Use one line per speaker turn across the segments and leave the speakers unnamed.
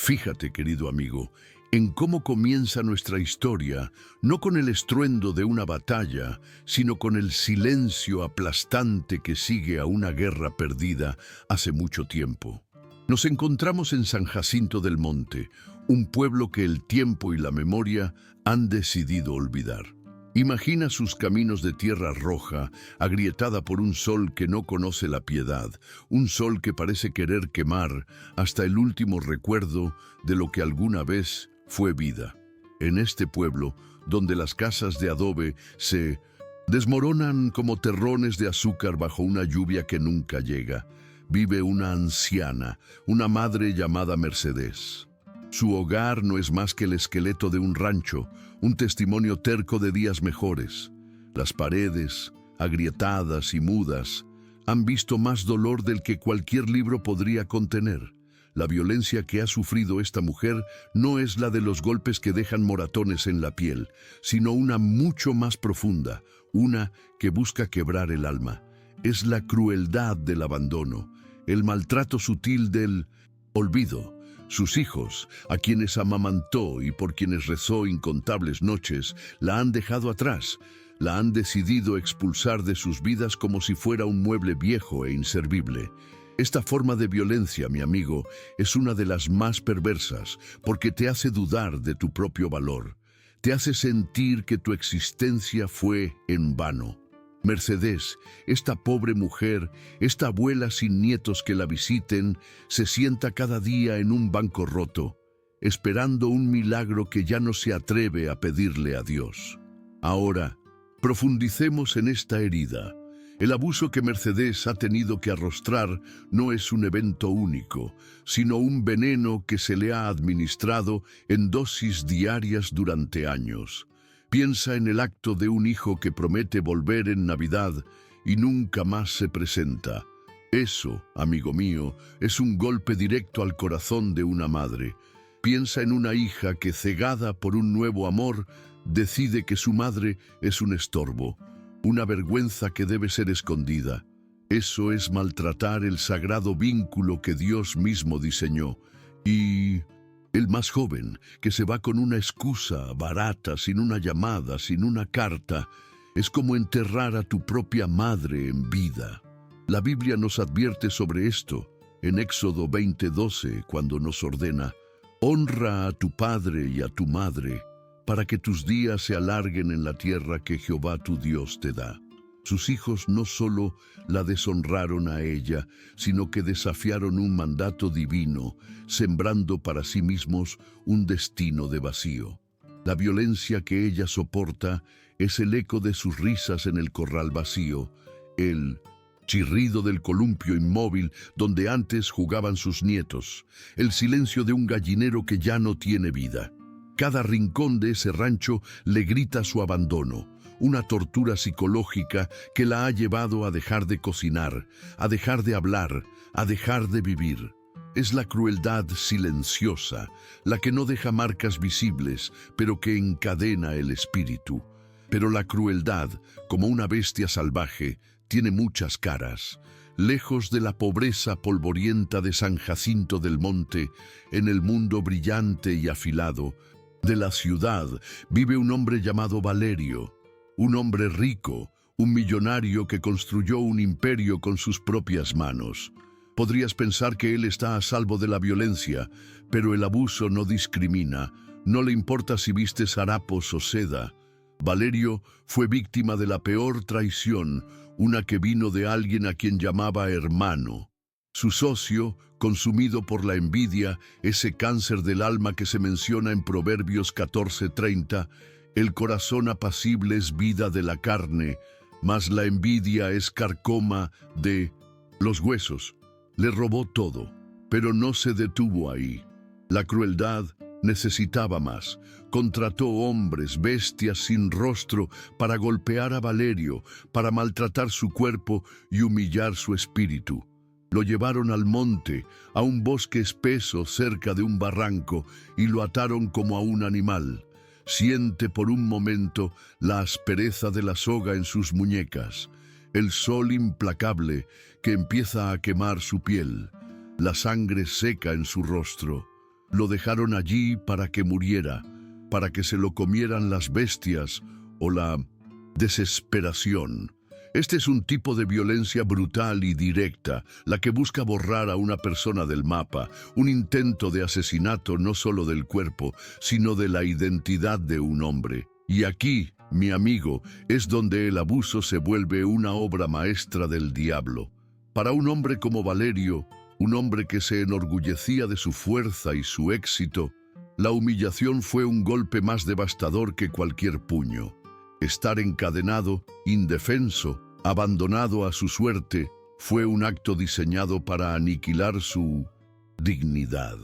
Fíjate, querido amigo, en cómo comienza nuestra historia, no con el estruendo de una batalla, sino con el silencio aplastante que sigue a una guerra perdida hace mucho tiempo. Nos encontramos en San Jacinto del Monte, un pueblo que el tiempo y la memoria han decidido olvidar. Imagina sus caminos de tierra roja, agrietada por un sol que no conoce la piedad, un sol que parece querer quemar hasta el último recuerdo de lo que alguna vez fue vida. En este pueblo, donde las casas de adobe se desmoronan como terrones de azúcar bajo una lluvia que nunca llega, vive una anciana, una madre llamada Mercedes. Su hogar no es más que el esqueleto de un rancho, un testimonio terco de días mejores. Las paredes, agrietadas y mudas, han visto más dolor del que cualquier libro podría contener. La violencia que ha sufrido esta mujer no es la de los golpes que dejan moratones en la piel, sino una mucho más profunda, una que busca quebrar el alma. Es la crueldad del abandono, el maltrato sutil del olvido. Sus hijos, a quienes amamantó y por quienes rezó incontables noches, la han dejado atrás, la han decidido expulsar de sus vidas como si fuera un mueble viejo e inservible. Esta forma de violencia, mi amigo, es una de las más perversas, porque te hace dudar de tu propio valor, te hace sentir que tu existencia fue en vano. Mercedes, esta pobre mujer, esta abuela sin nietos que la visiten, se sienta cada día en un banco roto, esperando un milagro que ya no se atreve a pedirle a Dios. Ahora, profundicemos en esta herida. El abuso que Mercedes ha tenido que arrostrar no es un evento único, sino un veneno que se le ha administrado en dosis diarias durante años. Piensa en el acto de un hijo que promete volver en Navidad y nunca más se presenta. Eso, amigo mío, es un golpe directo al corazón de una madre. Piensa en una hija que, cegada por un nuevo amor, decide que su madre es un estorbo, una vergüenza que debe ser escondida. Eso es maltratar el sagrado vínculo que Dios mismo diseñó. Y el más joven, que se va con una excusa barata, sin una llamada, sin una carta, es como enterrar a tu propia madre en vida. La Biblia nos advierte sobre esto en Éxodo 20:12, cuando nos ordena: honra a tu padre y a tu madre, para que tus días se alarguen en la tierra que Jehová tu Dios te da. Sus hijos no solo la deshonraron a ella, sino que desafiaron un mandato divino, sembrando para sí mismos un destino de vacío. La violencia que ella soporta es el eco de sus risas en el corral vacío, el chirrido del columpio inmóvil donde antes jugaban sus nietos, el silencio de un gallinero que ya no tiene vida. Cada rincón de ese rancho le grita su abandono, una tortura psicológica que la ha llevado a dejar de cocinar, a dejar de hablar, a dejar de vivir. Es la crueldad silenciosa, la que no deja marcas visibles, pero que encadena el espíritu. Pero la crueldad, como una bestia salvaje, tiene muchas caras. Lejos de la pobreza polvorienta de San Jacinto del Monte, en el mundo brillante y afilado de la ciudad, vive un hombre llamado Valerio, un hombre rico, un millonario que construyó un imperio con sus propias manos. Podrías pensar que él está a salvo de la violencia, pero el abuso no discrimina, no le importa si vistes harapos o seda. Valerio fue víctima de la peor traición, una que vino de alguien a quien llamaba hermano. Su socio, consumido por la envidia, ese cáncer del alma que se menciona en Proverbios 14:30, el corazón apacible es vida de la carne, mas la envidia es carcoma de los huesos. Le robó todo, pero no se detuvo ahí. La crueldad necesitaba más. Contrató hombres, bestias sin rostro, para golpear a Valerio, para maltratar su cuerpo y humillar su espíritu. Lo llevaron al monte, a un bosque espeso cerca de un barranco, y lo ataron como a un animal. Siente por un momento la aspereza de la soga en sus muñecas, el sol implacable que empieza a quemar su piel, la sangre seca en su rostro. Lo dejaron allí para que muriera, para que se lo comieran las bestias o la desesperación. Este es un tipo de violencia brutal y directa, la que busca borrar a una persona del mapa, un intento de asesinato no solo del cuerpo, sino de la identidad de un hombre. Y aquí, mi amigo, es donde el abuso se vuelve una obra maestra del diablo. Para un hombre como Valerio, un hombre que se enorgullecía de su fuerza y su éxito, la humillación fue un golpe más devastador que cualquier puño. Estar encadenado, indefenso, abandonado a su suerte, fue un acto diseñado para aniquilar su dignidad.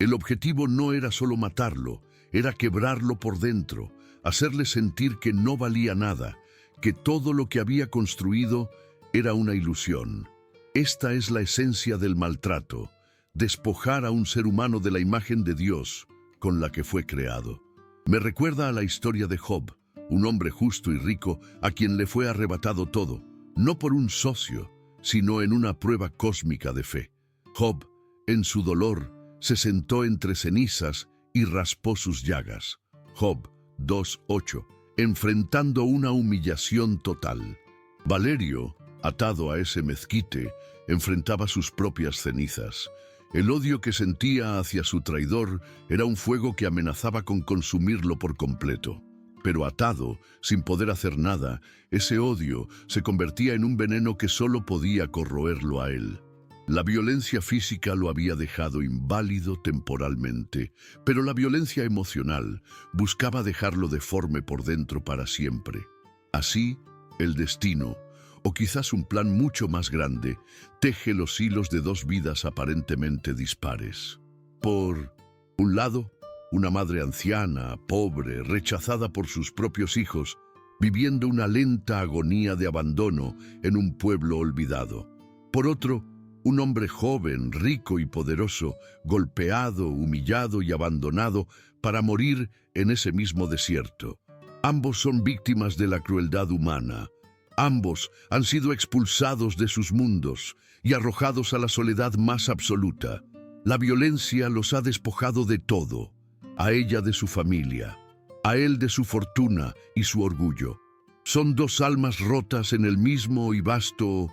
El objetivo no era solo matarlo, era quebrarlo por dentro, hacerle sentir que no valía nada, que todo lo que había construido era una ilusión. Esta es la esencia del maltrato, despojar a un ser humano de la imagen de Dios con la que fue creado. Me recuerda a la historia de Job, un hombre justo y rico a quien le fue arrebatado todo, no por un socio, sino en una prueba cósmica de fe. Job, en su dolor, se sentó entre cenizas y raspó sus llagas. Job 2:8, enfrentando una humillación total. Valerio, atado a ese mezquite, enfrentaba sus propias cenizas. El odio que sentía hacia su traidor era un fuego que amenazaba con consumirlo por completo. Pero atado, sin poder hacer nada, ese odio se convertía en un veneno que solo podía corroerlo a él. La violencia física lo había dejado inválido temporalmente, pero la violencia emocional buscaba dejarlo deforme por dentro para siempre. Así, el destino, o quizás un plan mucho más grande, teje los hilos de dos vidas aparentemente dispares. Por un lado, una madre anciana, pobre, rechazada por sus propios hijos, viviendo una lenta agonía de abandono en un pueblo olvidado. Por otro, un hombre joven, rico y poderoso, golpeado, humillado y abandonado para morir en ese mismo desierto. Ambos son víctimas de la crueldad humana. Ambos han sido expulsados de sus mundos y arrojados a la soledad más absoluta. La violencia los ha despojado de todo. A ella de su familia, a él de su fortuna y su orgullo. Son dos almas rotas en el mismo y vasto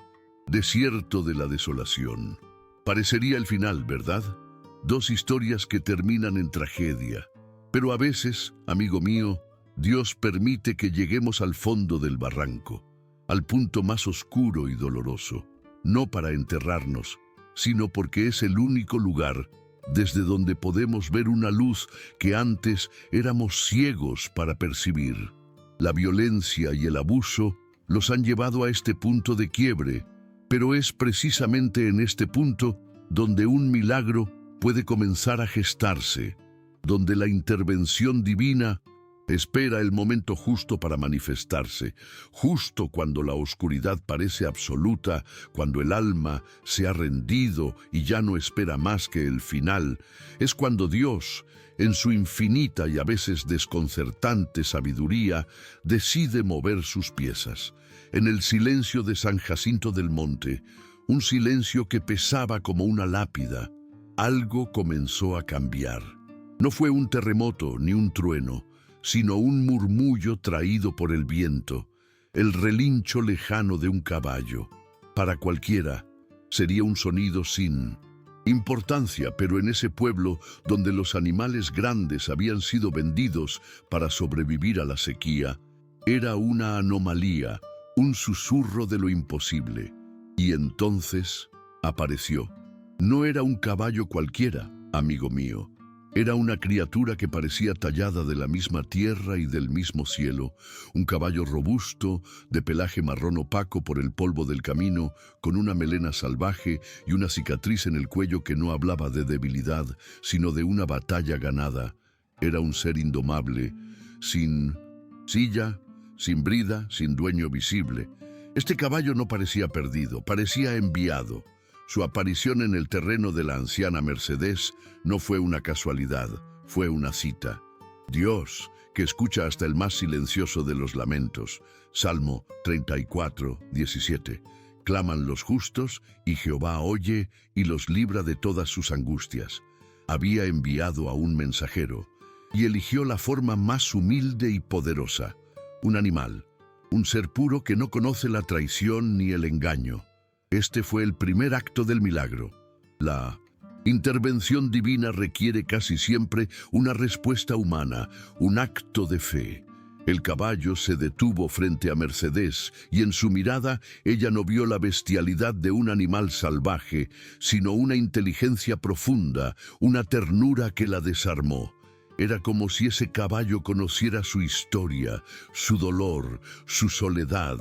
desierto de la desolación. Parecería el final, ¿verdad? Dos historias que terminan en tragedia. Pero a veces, amigo mío, Dios permite que lleguemos al fondo del barranco, al punto más oscuro y doloroso, no para enterrarnos, sino porque es el único lugar desde donde podemos ver una luz que antes éramos ciegos para percibir. La violencia y el abuso los han llevado a este punto de quiebre, pero es precisamente en este punto donde un milagro puede comenzar a gestarse, donde la intervención divina espera el momento justo para manifestarse, justo cuando la oscuridad parece absoluta, cuando el alma se ha rendido y ya no espera más que el final. Es cuando Dios, en su infinita y a veces desconcertante sabiduría, decide mover sus piezas. En el silencio de San Jacinto del Monte, un silencio que pesaba como una lápida, algo comenzó a cambiar. No fue un terremoto ni un trueno, sino un murmullo traído por el viento, el relincho lejano de un caballo. Para cualquiera, sería un sonido sin importancia, pero en ese pueblo donde los animales grandes habían sido vendidos para sobrevivir a la sequía, era una anomalía, un susurro de lo imposible. Y entonces apareció. No era un caballo cualquiera, amigo mío. Era una criatura que parecía tallada de la misma tierra y del mismo cielo, un caballo robusto, de pelaje marrón opaco por el polvo del camino, con una melena salvaje y una cicatriz en el cuello que no hablaba de debilidad, sino de una batalla ganada. Era un ser indomable, sin silla, sin brida, sin dueño visible. Este caballo no parecía perdido, parecía enviado. Su aparición en el terreno de la anciana Mercedes no fue una casualidad, fue una cita. Dios, que escucha hasta el más silencioso de los lamentos. Salmo 34, 17. Claman los justos, y Jehová oye y los libra de todas sus angustias. había enviado a un mensajero y eligió la forma más humilde y poderosa, un animal, un ser puro que no conoce la traición ni el engaño. Este fue el primer acto del milagro. La intervención divina requiere casi siempre una respuesta humana, un acto de fe. El caballo se detuvo frente a Mercedes y en su mirada ella no vio la bestialidad de un animal salvaje, sino una inteligencia profunda, una ternura que la desarmó. Era como si ese caballo conociera su historia, su dolor, su soledad.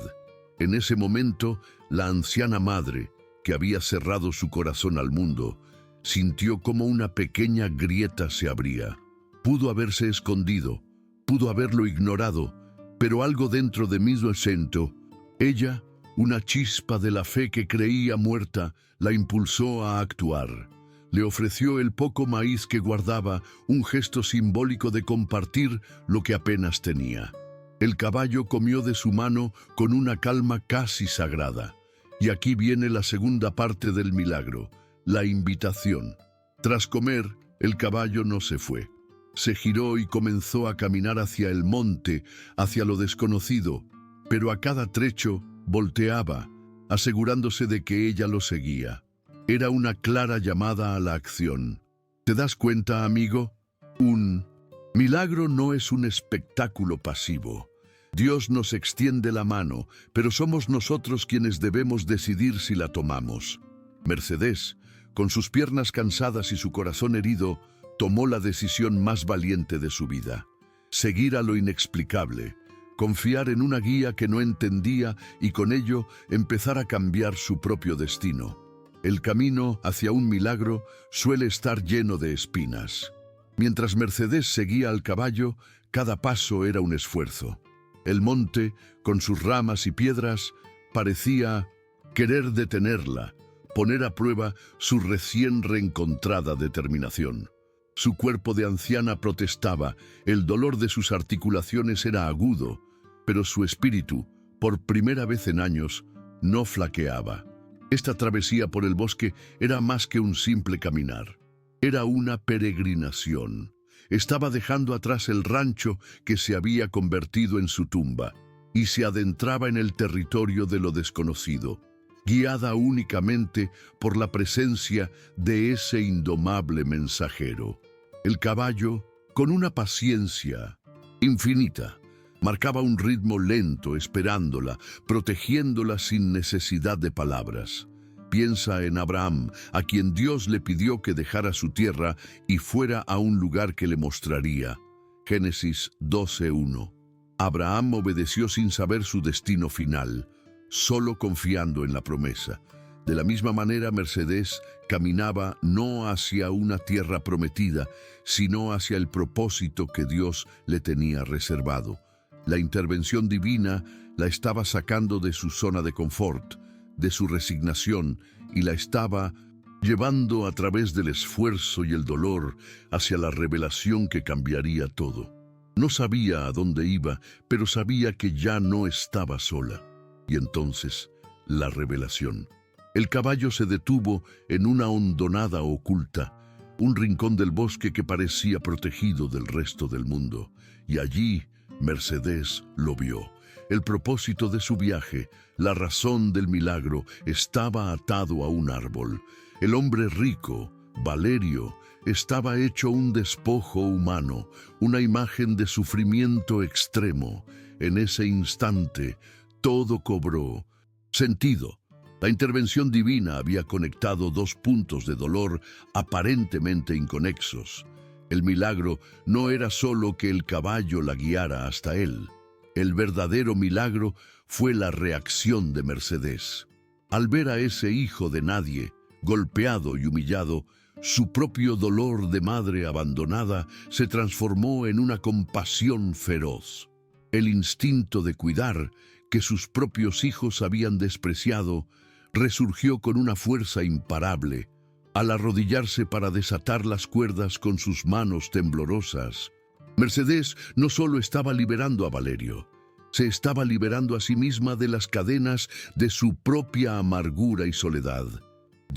En ese momento, la anciana madre, que había cerrado su corazón al mundo, sintió como una pequeña grieta se abría. Pudo haberse escondido, pudo haberlo ignorado, pero algo dentro de mí lo sentó. Ella, una chispa de la fe que creía muerta, la impulsó a actuar. Le ofreció el poco maíz que guardaba, un gesto simbólico de compartir lo que apenas tenía. El caballo comió de su mano con una calma casi sagrada. Y aquí viene la segunda parte del milagro, la invitación. Tras comer, el caballo no se fue. Se giró y comenzó a caminar hacia el monte, hacia lo desconocido, pero a cada trecho volteaba, asegurándose de que ella lo seguía. Era una clara llamada a la acción. ¿Te das cuenta, amigo? Un milagro no es un espectáculo pasivo. Dios nos extiende la mano, pero somos nosotros quienes debemos decidir si la tomamos. Mercedes, con sus piernas cansadas y su corazón herido, tomó la decisión más valiente de su vida. Seguir a lo inexplicable, confiar en una guía que no entendía y con ello empezar a cambiar su propio destino. El camino hacia un milagro suele estar lleno de espinas. Mientras Mercedes seguía al caballo, cada paso era un esfuerzo. El monte, con sus ramas y piedras, parecía querer detenerla, poner a prueba su recién reencontrada determinación. Su cuerpo de anciana protestaba, el dolor de sus articulaciones era agudo, pero su espíritu, por primera vez en años, no flaqueaba. Esta travesía por el bosque era más que un simple caminar. Era una peregrinación. Estaba dejando atrás el rancho que se había convertido en su tumba y se adentraba en el territorio de lo desconocido, guiada únicamente por la presencia de ese indomable mensajero. El caballo, con una paciencia infinita, marcaba un ritmo lento, esperándola, protegiéndola sin necesidad de palabras. Piensa en Abraham, a quien Dios le pidió que dejara su tierra y fuera a un lugar que le mostraría. Génesis 12:1. Abraham obedeció sin saber su destino final, solo confiando en la promesa. De la misma manera, Mercedes caminaba no hacia una tierra prometida, sino hacia el propósito que Dios le tenía reservado. La intervención divina la estaba sacando de su zona de confort, de su resignación, y la estaba llevando a través del esfuerzo y el dolor hacia la revelación que cambiaría todo. No sabía a dónde iba, pero sabía que ya no estaba sola. Y entonces, la revelación. El caballo se detuvo en una hondonada oculta, un rincón del bosque que parecía protegido del resto del mundo. Y allí, Mercedes lo vio. El propósito de su viaje, la razón del milagro, estaba atado a un árbol. El hombre rico, Valerio, estaba hecho un despojo humano, una imagen de sufrimiento extremo. En ese instante, todo cobró sentido. La intervención divina había conectado dos puntos de dolor aparentemente inconexos. El milagro no era solo que el caballo la guiara hasta él. El verdadero milagro fue la reacción de Mercedes. Al ver a ese hijo de nadie, golpeado y humillado, su propio dolor de madre abandonada se transformó en una compasión feroz. El instinto de cuidar, que sus propios hijos habían despreciado, resurgió con una fuerza imparable. Al arrodillarse para desatar las cuerdas con sus manos temblorosas, Mercedes no solo estaba liberando a Valerio, se estaba liberando a sí misma de las cadenas de su propia amargura y soledad.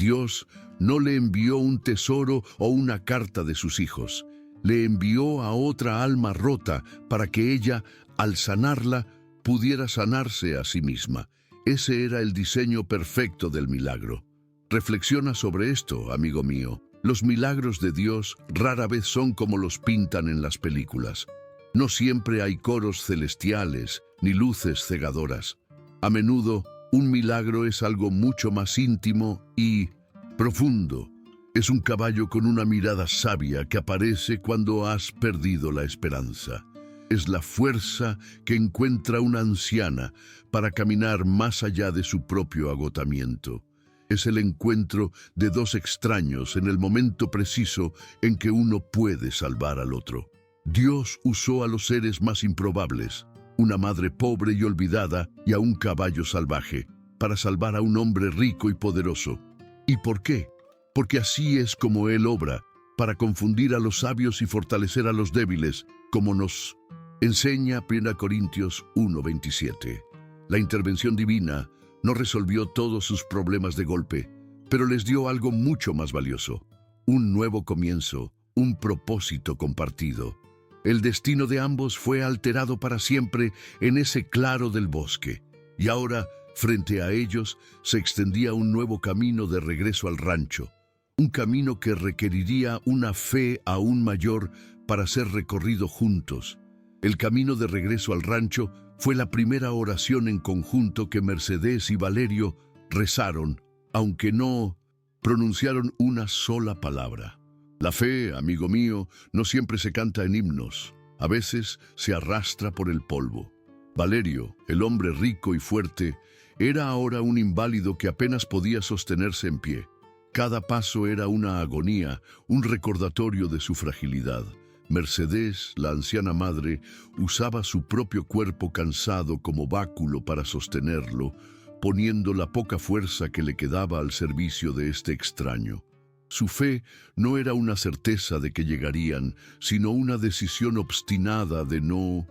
Dios no le envió un tesoro o una carta de sus hijos. Le envió a otra alma rota para que ella, al sanarla, pudiera sanarse a sí misma. Ese era el diseño perfecto del milagro. Reflexiona sobre esto, amigo mío. Los milagros de Dios rara vez son como los pintan en las películas. No siempre hay coros celestiales ni luces cegadoras. A menudo, un milagro es algo mucho más íntimo y profundo. Es un caballo con una mirada sabia que aparece cuando has perdido la esperanza. Es la fuerza que encuentra una anciana para caminar más allá de su propio agotamiento. Es el encuentro de dos extraños en el momento preciso en que uno puede salvar al otro. Dios usó a los seres más improbables, una madre pobre y olvidada y a un caballo salvaje, para salvar a un hombre rico y poderoso. ¿Y por qué? Porque así es como Él obra, para confundir a los sabios y fortalecer a los débiles, como nos enseña 1 Corintios 1:27. La intervención divina no resolvió todos sus problemas de golpe, pero les dio algo mucho más valioso: un nuevo comienzo, un propósito compartido. El destino de ambos fue alterado para siempre en ese claro del bosque, y ahora, frente a ellos, se extendía un nuevo camino de regreso al rancho, un camino que requeriría una fe aún mayor para ser recorrido juntos. El camino de regreso al rancho fue la primera oración en conjunto que Mercedes y Valerio rezaron, aunque no pronunciaron una sola palabra. La fe, amigo mío, no siempre se canta en himnos, a veces se arrastra por el polvo. Valerio, el hombre rico y fuerte, era ahora un inválido que apenas podía sostenerse en pie. Cada paso era una agonía, un recordatorio de su fragilidad. Mercedes, la anciana madre, usaba su propio cuerpo cansado como báculo para sostenerlo, poniendo la poca fuerza que le quedaba al servicio de este extraño. Su fe no era una certeza de que llegarían, sino una decisión obstinada de no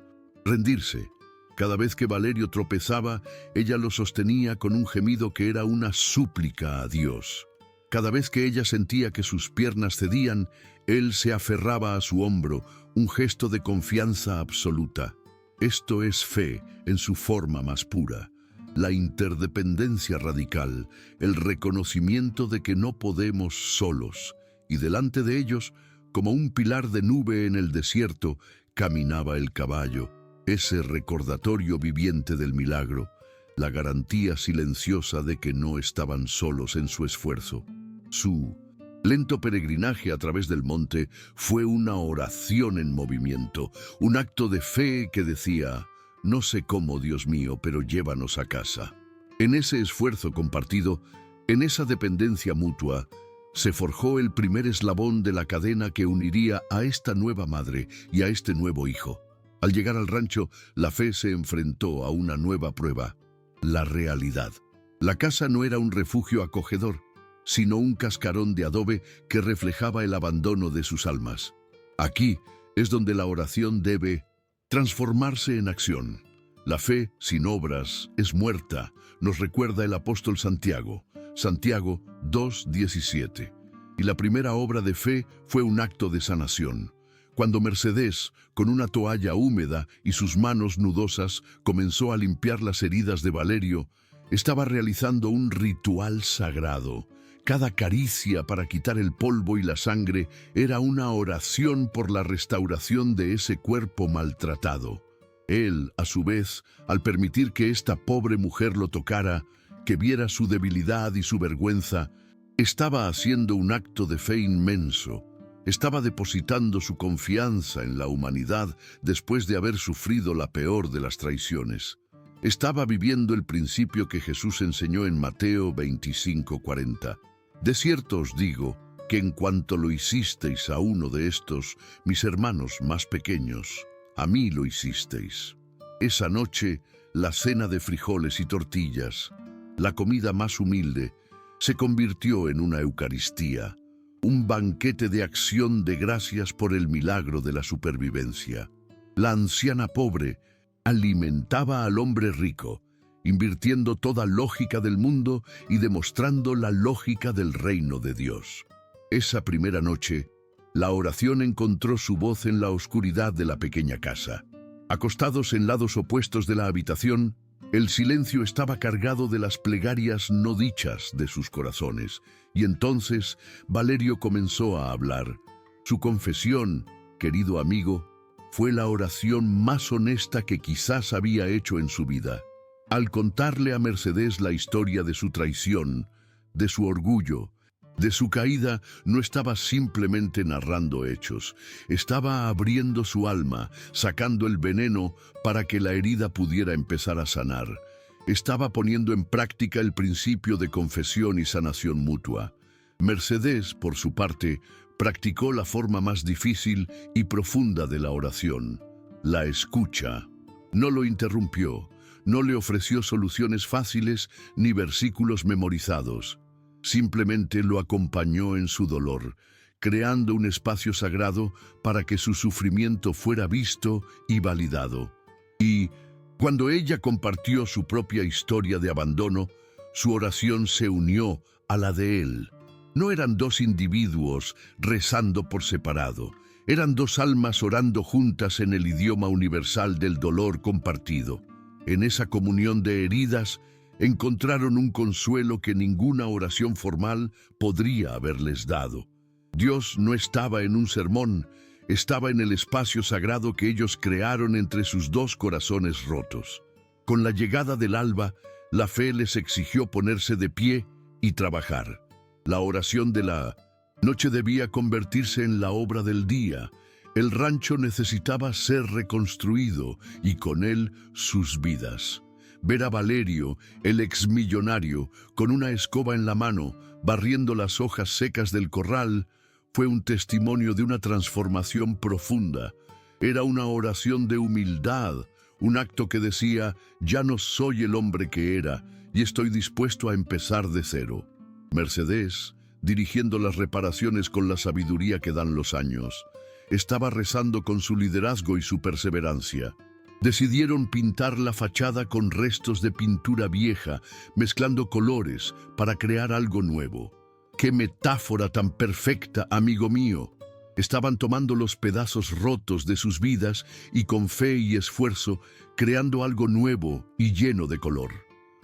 rendirse. Cada vez que Valerio tropezaba, ella lo sostenía con un gemido que era una súplica a Dios. Cada vez que ella sentía que sus piernas cedían, él se aferraba a su hombro, un gesto de confianza absoluta. Esto es fe en su forma más pura. La interdependencia radical, el reconocimiento de que no podemos solos, y delante de ellos, como un pilar de nube en el desierto, caminaba el caballo, ese recordatorio viviente del milagro, la garantía silenciosa de que no estaban solos en su esfuerzo. Su lento peregrinaje a través del monte fue una oración en movimiento, un acto de fe que decía: no sé cómo, Dios mío, pero llévanos a casa. En ese esfuerzo compartido, en esa dependencia mutua, se forjó el primer eslabón de la cadena que uniría a esta nueva madre y a este nuevo hijo. Al llegar al rancho, la fe se enfrentó a una nueva prueba: la realidad. La casa no era un refugio acogedor, sino un cascarón de adobe que reflejaba el abandono de sus almas. Aquí es donde la oración debe transformarse en acción. La fe sin obras es muerta, nos recuerda el apóstol Santiago. Santiago 2:17. Y la primera obra de fe fue un acto de sanación. Cuando Mercedes, con una toalla húmeda y sus manos nudosas, comenzó a limpiar las heridas de Valerio, estaba realizando un ritual sagrado. Cada caricia para quitar el polvo y la sangre era una oración por la restauración de ese cuerpo maltratado. Él, a su vez, al permitir que esta pobre mujer lo tocara, que viera su debilidad y su vergüenza, estaba haciendo un acto de fe inmenso. Estaba depositando su confianza en la humanidad después de haber sufrido la peor de las traiciones. Estaba viviendo el principio que Jesús enseñó en Mateo 25:40. De cierto os digo que en cuanto lo hicisteis a uno de estos, mis hermanos más pequeños, a mí lo hicisteis. Esa noche, la cena de frijoles y tortillas, la comida más humilde, se convirtió en una Eucaristía, un banquete de acción de gracias por el milagro de la supervivencia. La anciana pobre alimentaba al hombre rico, invirtiendo toda lógica del mundo y demostrando la lógica del reino de Dios. Esa primera noche, la oración encontró su voz en la oscuridad de la pequeña casa. Acostados en lados opuestos de la habitación, el silencio estaba cargado de las plegarias no dichas de sus corazones, y entonces Valerio comenzó a hablar. Su confesión, querido amigo, fue la oración más honesta que quizás había hecho en su vida. Al contarle a Mercedes la historia de su traición, de su orgullo, de su caída, no estaba simplemente narrando hechos, estaba abriendo su alma, sacando el veneno para que la herida pudiera empezar a sanar. Estaba poniendo en práctica el principio de confesión y sanación mutua. Mercedes, por su parte, practicó la forma más difícil y profunda de la oración, la escucha. No lo interrumpió, no le ofreció soluciones fáciles ni versículos memorizados. Simplemente lo acompañó en su dolor, creando un espacio sagrado para que su sufrimiento fuera visto y validado. Y cuando ella compartió su propia historia de abandono, su oración se unió a la de él. No eran dos individuos rezando por separado, eran dos almas orando juntas en el idioma universal del dolor compartido. En esa comunión de heridas, encontraron un consuelo que ninguna oración formal podría haberles dado. Dios no estaba en un sermón, estaba en el espacio sagrado que ellos crearon entre sus dos corazones rotos. Con la llegada del alba, la fe les exigió ponerse de pie y trabajar. La oración de la noche debía convertirse en la obra del día. El rancho necesitaba ser reconstruido y con él sus vidas. Ver a Valerio, el exmillonario, con una escoba en la mano, barriendo las hojas secas del corral, fue un testimonio de una transformación profunda. Era una oración de humildad, un acto que decía, ya no soy el hombre que era y estoy dispuesto a empezar de cero. Mercedes, dirigiendo las reparaciones con la sabiduría que dan los años, estaba rezando con su liderazgo y su perseverancia. Decidieron pintar la fachada con restos de pintura vieja, mezclando colores para crear algo nuevo. ¡Qué metáfora tan perfecta, amigo mío! Estaban tomando los pedazos rotos de sus vidas y con fe y esfuerzo, creando algo nuevo y lleno de color.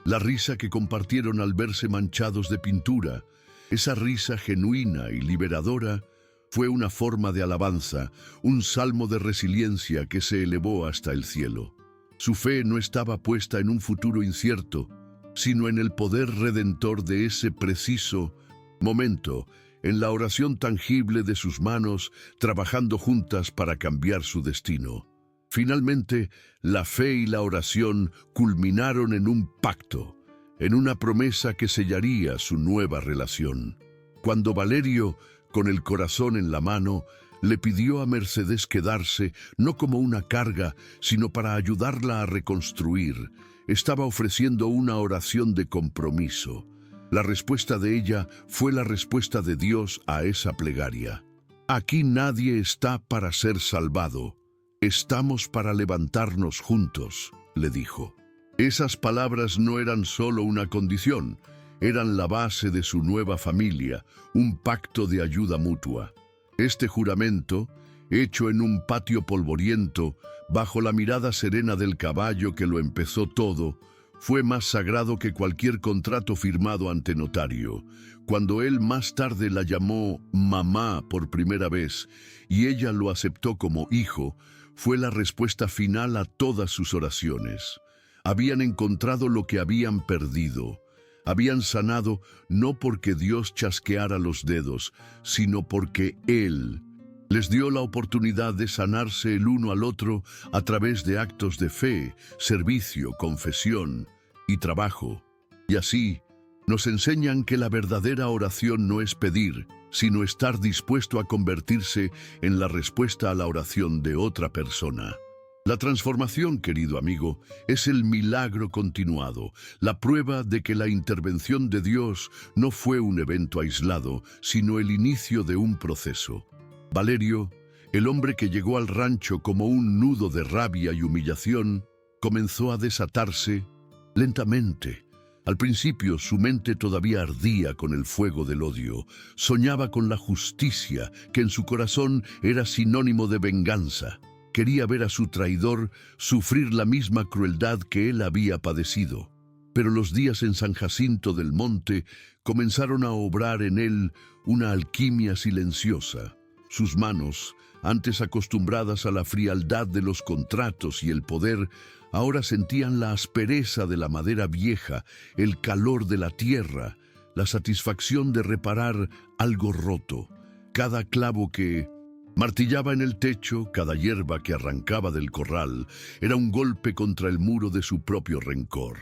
La risa que compartieron al verse manchados de pintura, esa risa genuina y liberadora, fue una forma de alabanza, un salmo de resiliencia que se elevó hasta el cielo. Su fe no estaba puesta en un futuro incierto, sino en el poder redentor de ese preciso momento, en la oración tangible de sus manos, trabajando juntas para cambiar su destino. Finalmente, la fe y la oración culminaron en un pacto, en una promesa que sellaría su nueva relación. Cuando Valerio, con el corazón en la mano, le pidió a Mercedes quedarse, no como una carga, sino para ayudarla a reconstruir, estaba ofreciendo una oración de compromiso. La respuesta de ella fue la respuesta de Dios a esa plegaria. Aquí nadie está para ser salvado, estamos para levantarnos juntos, le dijo. Esas palabras no eran solo una condición, eran la base de su nueva familia, un pacto de ayuda mutua. Este juramento, hecho en un patio polvoriento, bajo la mirada serena del caballo que lo empezó todo, fue más sagrado que cualquier contrato firmado ante notario. Cuando él más tarde la llamó mamá por primera vez y ella lo aceptó como hijo, fue la respuesta final a todas sus oraciones. Habían encontrado lo que habían perdido. Habían sanado no porque Dios chasqueara los dedos, sino porque Él les dio la oportunidad de sanarse el uno al otro a través de actos de fe, servicio, confesión y trabajo. Y así, nos enseñan que la verdadera oración no es pedir, sino estar dispuesto a convertirse en la respuesta a la oración de otra persona. La transformación, querido amigo, es el milagro continuado, la prueba de que la intervención de Dios no fue un evento aislado, sino el inicio de un proceso. Valerio, el hombre que llegó al rancho como un nudo de rabia y humillación, comenzó a desatarse Lentamente. Al principio su mente todavía ardía con el fuego del odio. Soñaba con la justicia, que en su corazón era sinónimo de venganza. Quería ver a su traidor sufrir la misma crueldad que él había padecido. Pero los días en San Jacinto del Monte comenzaron a obrar en él una alquimia silenciosa. Sus manos, antes acostumbradas a la frialdad de los contratos y el poder, ahora sentían la aspereza de la madera vieja, el calor de la tierra, la satisfacción de reparar algo roto. Cada clavo que martillaba en el techo, cada hierba que arrancaba del corral, era un golpe contra el muro de su propio rencor.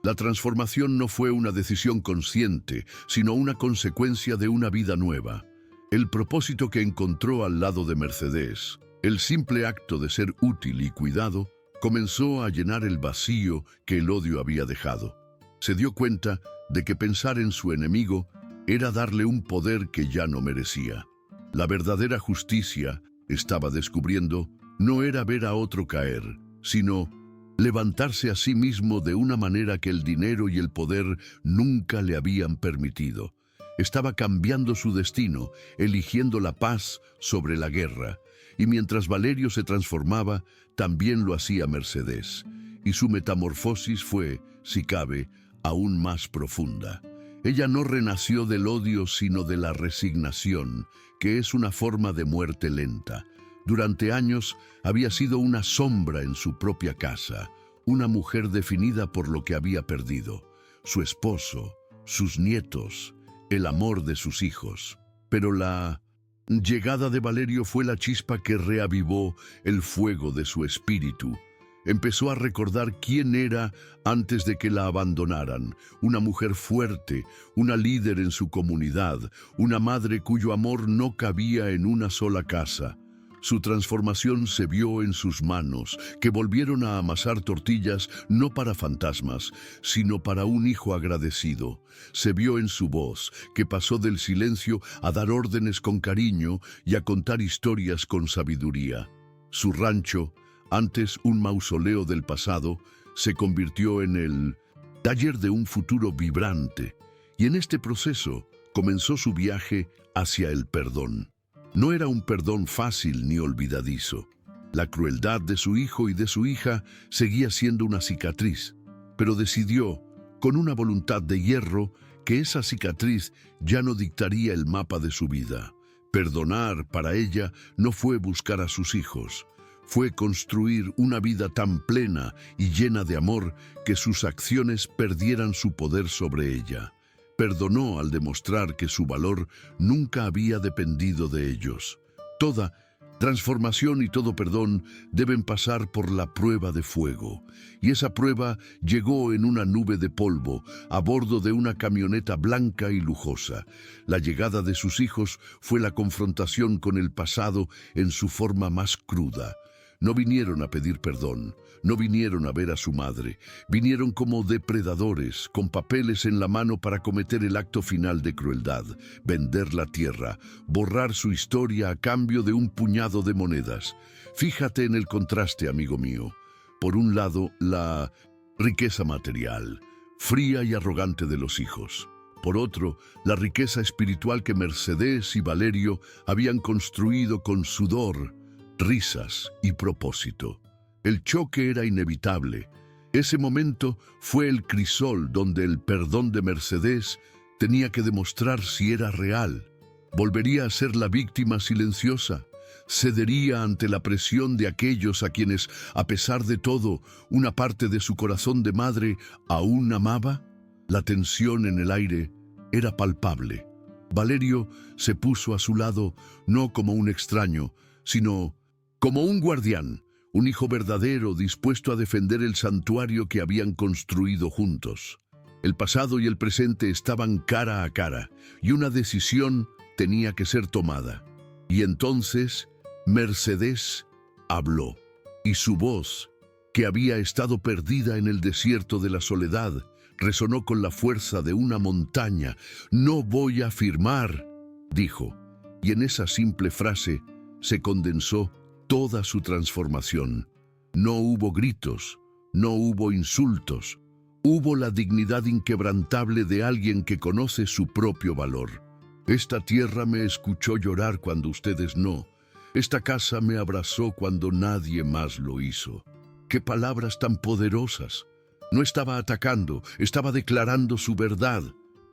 La transformación no fue una decisión consciente, sino una consecuencia de una vida nueva. El propósito que encontró al lado de Mercedes, el simple acto de ser útil y cuidado, comenzó a llenar el vacío que el odio había dejado. Se dio cuenta de que pensar en su enemigo era darle un poder que ya no merecía. La verdadera justicia, estaba descubriendo, no era ver a otro caer, sino levantarse a sí mismo de una manera que el dinero y el poder nunca le habían permitido. Estaba cambiando su destino, eligiendo la paz sobre la guerra. Y mientras Valerio se transformaba, también lo hacía Mercedes. Y su metamorfosis fue, si cabe, aún más profunda. Ella no renació del odio, sino de la resignación, que es una forma de muerte lenta. Durante años había sido una sombra en su propia casa, una mujer definida por lo que había perdido, su esposo, sus nietos, el amor de sus hijos. Pero la llegada de Valerio fue la chispa que reavivó el fuego de su espíritu. Empezó a recordar quién era antes de que la abandonaran, una mujer fuerte, una líder en su comunidad, una madre cuyo amor no cabía en una sola casa. Su transformación se vio en sus manos, que volvieron a amasar tortillas no para fantasmas, sino para un hijo agradecido. Se vio en su voz, que pasó del silencio a dar órdenes con cariño y a contar historias con sabiduría. Su rancho, antes un mausoleo del pasado, se convirtió en el taller de un futuro vibrante, y en este proceso comenzó su viaje hacia el perdón. No era un perdón fácil ni olvidadizo. La crueldad de su hijo y de su hija seguía siendo una cicatriz, pero decidió, con una voluntad de hierro, que esa cicatriz ya no dictaría el mapa de su vida. Perdonar para ella no fue buscar a sus hijos, fue construir una vida tan plena y llena de amor que sus acciones perdieran su poder sobre ella. Perdonó al demostrar que su valor nunca había dependido de ellos. Toda transformación y todo perdón deben pasar por la prueba de fuego. Y esa prueba llegó en una nube de polvo, a bordo de una camioneta blanca y lujosa. La llegada de sus hijos fue la confrontación con el pasado en su forma más cruda. No vinieron a pedir perdón, no vinieron a ver a su madre, vinieron como depredadores, con papeles en la mano para cometer el acto final de crueldad, vender la tierra, borrar su historia a cambio de un puñado de monedas. Fíjate en el contraste, amigo mío. Por un lado, la riqueza material, fría y arrogante de los hijos. Por otro, la riqueza espiritual que Mercedes y Valerio habían construido con sudor, risas y propósito. El choque era inevitable. Ese momento fue el crisol donde el perdón de Mercedes tenía que demostrar si era real. Volvería a ser la víctima silenciosa. Cedería ante la presión de aquellos a quienes, a pesar de todo, una parte de su corazón de madre aún amaba. La tensión en el aire era palpable. Valerio se puso a su lado no como un extraño, sino como un guardián, un hijo verdadero dispuesto a defender el santuario que habían construido juntos. El pasado y el presente estaban cara a cara, y una decisión tenía que ser tomada. Y entonces Mercedes habló, y su voz, que había estado perdida en el desierto de la soledad, resonó con la fuerza de una montaña. «No voy a firmar», dijo, y en esa simple frase se condensó toda su transformación. No hubo gritos, no hubo insultos, Hubo la dignidad inquebrantable de alguien que conoce su propio valor. Esta tierra me escuchó llorar cuando ustedes no. Esta casa me abrazó cuando nadie más lo hizo. ¡Qué palabras tan poderosas! No estaba atacando, estaba declarando su verdad.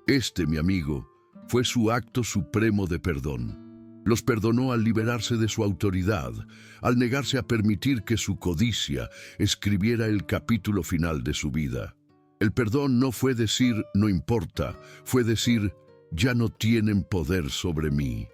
Este, mi amigo, fue su acto supremo de perdón. Los perdonó al liberarse de su autoridad, al negarse a permitir que su codicia escribiera el capítulo final de su vida. El perdón no fue decir no importa, fue decir ya no tienen poder sobre mí.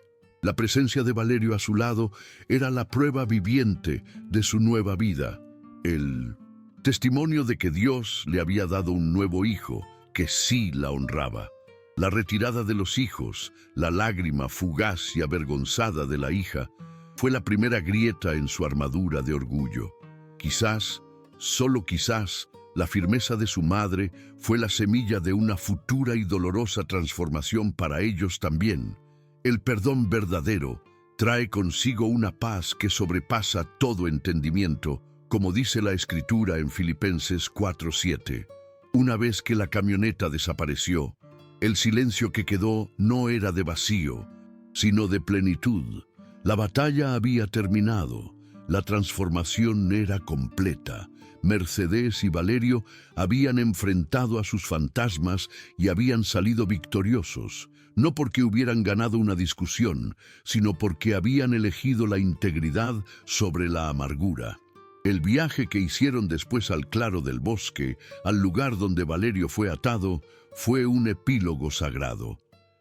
La presencia de Valerio a su lado era la prueba viviente de su nueva vida, el testimonio de que Dios le había dado un nuevo hijo que sí la honraba. La retirada de los hijos, la lágrima fugaz y avergonzada de la hija, fue la primera grieta en su armadura de orgullo. Quizás, solo quizás, la firmeza de su madre fue la semilla de una futura y dolorosa transformación para ellos también. El perdón verdadero trae consigo una paz que sobrepasa todo entendimiento, como dice la Escritura en Filipenses 4:7. Una vez que la camioneta desapareció, el silencio que quedó no era de vacío, sino de plenitud. La batalla había terminado, la transformación era completa. Mercedes y Valerio habían enfrentado a sus fantasmas y habían salido victoriosos, no porque hubieran ganado una discusión, sino porque habían elegido la integridad sobre la amargura. El viaje que hicieron después al claro del bosque, al lugar donde Valerio fue atado, fue un epílogo sagrado.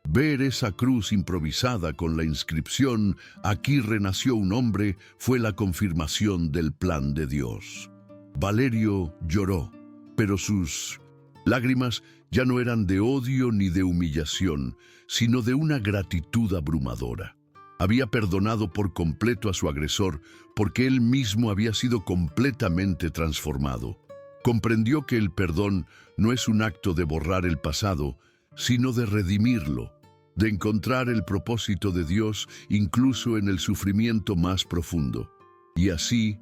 Ver esa cruz improvisada con la inscripción «Aquí renació un hombre» fue la confirmación del plan de Dios. Valerio lloró, pero sus lágrimas ya no eran de odio ni de humillación, sino de una gratitud abrumadora. Había perdonado por completo a su agresor porque él mismo había sido completamente transformado. Comprendió que el perdón no es un acto de borrar el pasado, sino de redimirlo, de encontrar el propósito de Dios incluso en el sufrimiento más profundo. Y así,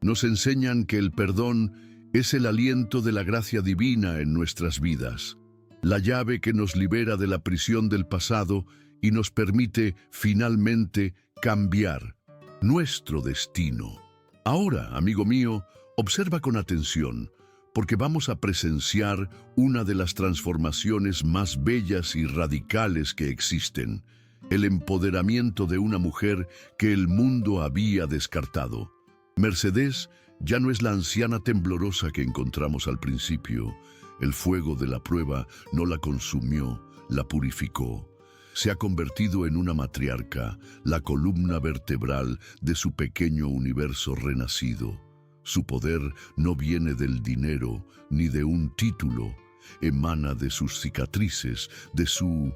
nos enseñan que el perdón es el aliento de la gracia divina en nuestras vidas, la llave que nos libera de la prisión del pasado y nos permite finalmente cambiar nuestro destino. Ahora, amigo mío, observa con atención, porque vamos a presenciar una de las transformaciones más bellas y radicales que existen, el empoderamiento de una mujer que el mundo había descartado. Mercedes ya no es la anciana temblorosa que encontramos al principio. El fuego de la prueba no la consumió, la purificó. Se ha convertido en una matriarca, la columna vertebral de su pequeño universo renacido. Su poder no viene del dinero ni de un título, emana de sus cicatrices, de su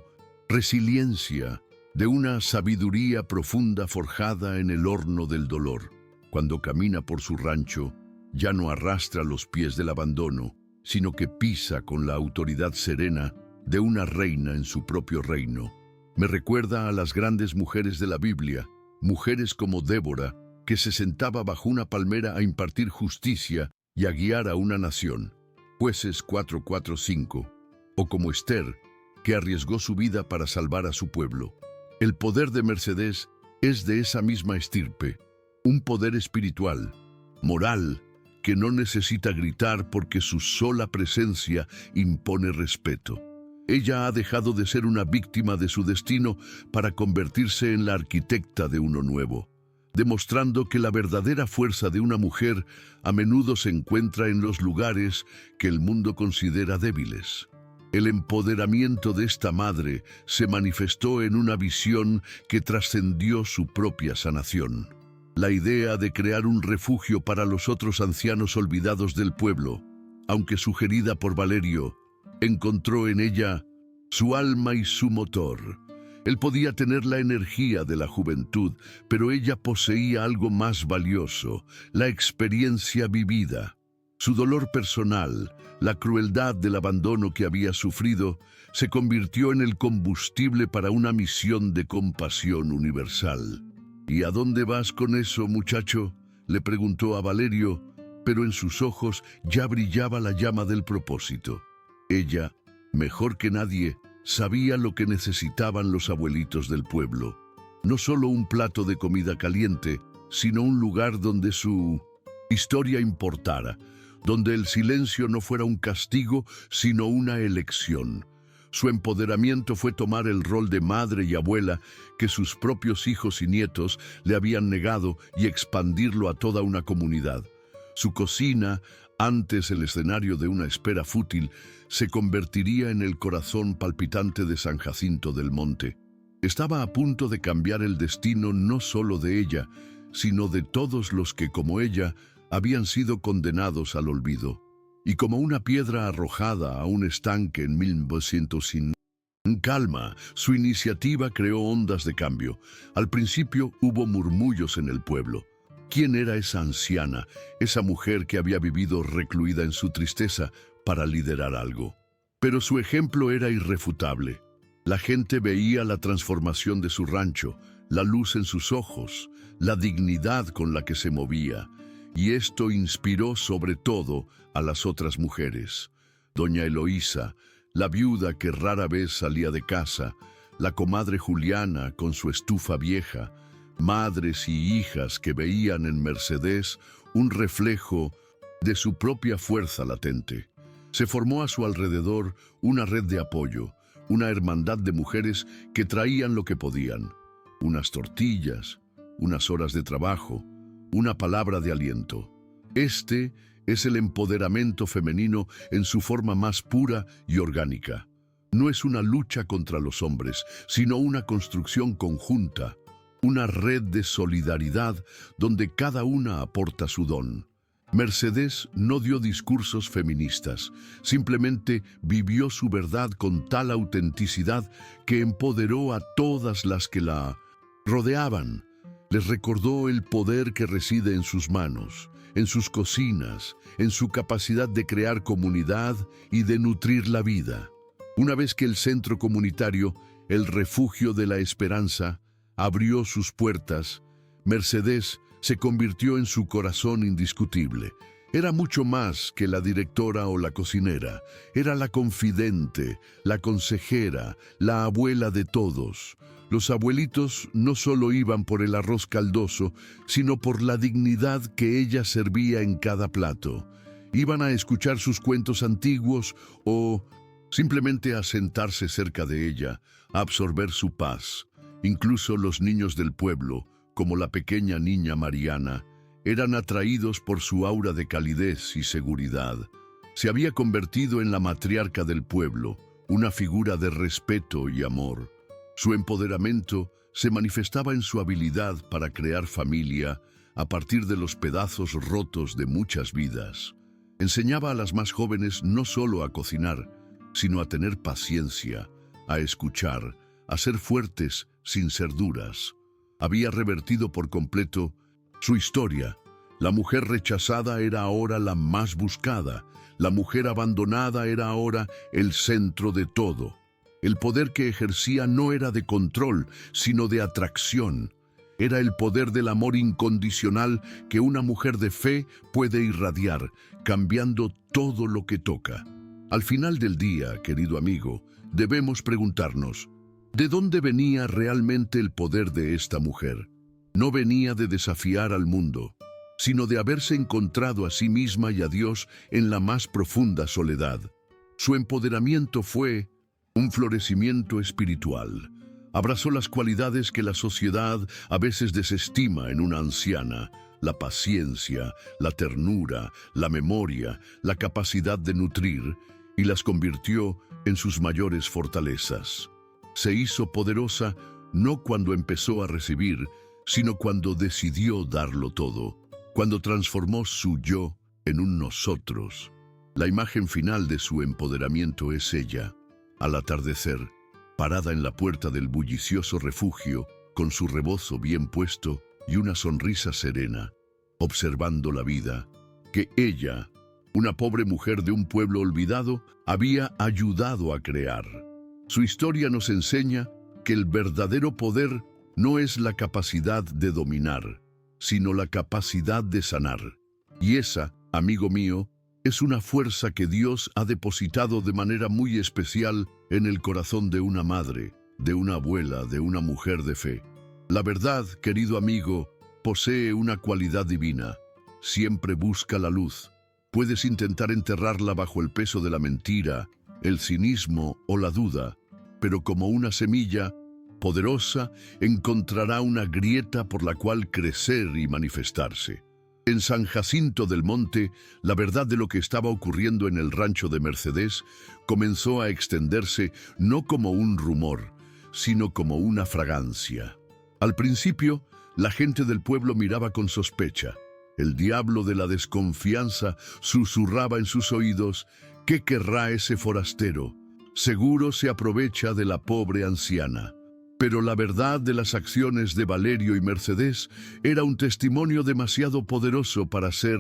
resiliencia, de una sabiduría profunda forjada en el horno del dolor. Cuando camina por su rancho, ya no arrastra los pies del abandono, sino que pisa con la autoridad serena de una reina en su propio reino. Me recuerda a las grandes mujeres de la Biblia, mujeres como Débora, que se sentaba bajo una palmera a impartir justicia y a guiar a una nación. Jueces 4:4-5. O como Esther, que arriesgó su vida para salvar a su pueblo. El poder de Mercedes es de esa misma estirpe, un poder espiritual, moral, que no necesita gritar porque su sola presencia impone respeto. Ella ha dejado de ser una víctima de su destino para convertirse en la arquitecta de uno nuevo, demostrando que la verdadera fuerza de una mujer a menudo se encuentra en los lugares que el mundo considera débiles. El empoderamiento de esta madre se manifestó en una visión que trascendió su propia sanación. La idea de crear un refugio para los otros ancianos olvidados del pueblo, aunque sugerida por Valerio, encontró en ella su alma y su motor. Él podía tener la energía de la juventud, pero ella poseía algo más valioso, la experiencia vivida. Su dolor personal, la crueldad del abandono que había sufrido, se convirtió en el combustible para una misión de compasión universal. ¿Y a dónde vas con eso, muchacho?, le preguntó a Valerio, pero en sus ojos ya brillaba la llama del propósito. Ella, mejor que nadie, sabía lo que necesitaban los abuelitos del pueblo. No solo un plato de comida caliente, sino un lugar donde su historia importara, donde el silencio no fuera un castigo, sino una elección. Su empoderamiento fue tomar el rol de madre y abuela que sus propios hijos y nietos le habían negado y expandirlo a toda una comunidad. Su cocina, antes el escenario de una espera fútil, se convertiría en el corazón palpitante de San Jacinto del Monte. Estaba a punto de cambiar el destino no solo de ella, sino de todos los que, como ella, habían sido condenados al olvido. Y como una piedra arrojada a un estanque en 1900 sin calma, su iniciativa creó ondas de cambio. Al principio hubo murmullos en el pueblo. ¿Quién era esa anciana, esa mujer que había vivido recluida en su tristeza para liderar algo? Pero su ejemplo era irrefutable. La gente veía la transformación de su rancho, la luz en sus ojos, la dignidad con la que se movía. Y esto inspiró sobre todo a las otras mujeres. Doña Eloísa, la viuda que rara vez salía de casa, la comadre Juliana con su estufa vieja, madres y hijas que veían en Mercedes un reflejo de su propia fuerza latente. Se formó a su alrededor una red de apoyo, una hermandad de mujeres que traían lo que podían: unas tortillas, unas horas de trabajo, una palabra de aliento. Este es el empoderamiento femenino en su forma más pura y orgánica. No es una lucha contra los hombres, sino una construcción conjunta, una red de solidaridad donde cada una aporta su don. Mercedes no dio discursos feministas, simplemente vivió su verdad con tal autenticidad que empoderó a todas las que la rodeaban. Les recordó el poder que reside en sus manos, en sus cocinas, en su capacidad de crear comunidad y de nutrir la vida. Una vez que el centro comunitario, el refugio de la esperanza, abrió sus puertas, Mercedes se convirtió en su corazón indiscutible. Era mucho más que la directora o la cocinera. Era la confidente, la consejera, la abuela de todos. Los abuelitos no solo iban por el arroz caldoso, sino por la dignidad que ella servía en cada plato. Iban a escuchar sus cuentos antiguos o simplemente a sentarse cerca de ella, a absorber su paz. Incluso los niños del pueblo, como la pequeña niña Mariana, eran atraídos por su aura de calidez y seguridad. Se había convertido en la matriarca del pueblo, una figura de respeto y amor. Su empoderamiento se manifestaba en su habilidad para crear familia a partir de los pedazos rotos de muchas vidas. Enseñaba a las más jóvenes no solo a cocinar, sino a tener paciencia, a escuchar, a ser fuertes sin ser duras. Había revertido por completo su historia. La mujer rechazada era ahora la más buscada. La mujer abandonada era ahora el centro de todo. El poder que ejercía no era de control, sino de atracción. Era el poder del amor incondicional que una mujer de fe puede irradiar, cambiando todo lo que toca. Al final del día, querido amigo, debemos preguntarnos, ¿de dónde venía realmente el poder de esta mujer? No venía de desafiar al mundo, sino de haberse encontrado a sí misma y a Dios en la más profunda soledad. Su empoderamiento fue un florecimiento espiritual. Abrazó las cualidades que la sociedad a veces desestima en una anciana: la paciencia, la ternura, la memoria, la capacidad de nutrir, y las convirtió en sus mayores fortalezas. Se hizo poderosa no cuando empezó a recibir, sino cuando decidió darlo todo, cuando transformó su yo en un nosotros. La imagen final de su empoderamiento es ella, al atardecer, parada en la puerta del bullicioso refugio, con su rebozo bien puesto y una sonrisa serena, observando la vida que ella, una pobre mujer de un pueblo olvidado, había ayudado a crear. Su historia nos enseña que el verdadero poder no es la capacidad de dominar, sino la capacidad de sanar. Y esa amigo mío, es una fuerza que Dios ha depositado de manera muy especial en el corazón de una madre, de una abuela, de una mujer de fe. La verdad, querido amigo, posee una cualidad divina. Siempre busca la luz. Puedes intentar enterrarla bajo el peso de la mentira, el cinismo o la duda, pero como una semilla poderosa encontrará una grieta por la cual crecer y manifestarse. En San Jacinto del Monte, la verdad de lo que estaba ocurriendo en el rancho de Mercedes comenzó a extenderse no como un rumor, sino como una fragancia. Al principio, la gente del pueblo miraba con sospecha. El diablo de la desconfianza susurraba en sus oídos: ¿qué querrá ese forastero? Seguro se aprovecha de la pobre anciana. Pero la verdad de las acciones de Valerio y Mercedes era un testimonio demasiado poderoso para ser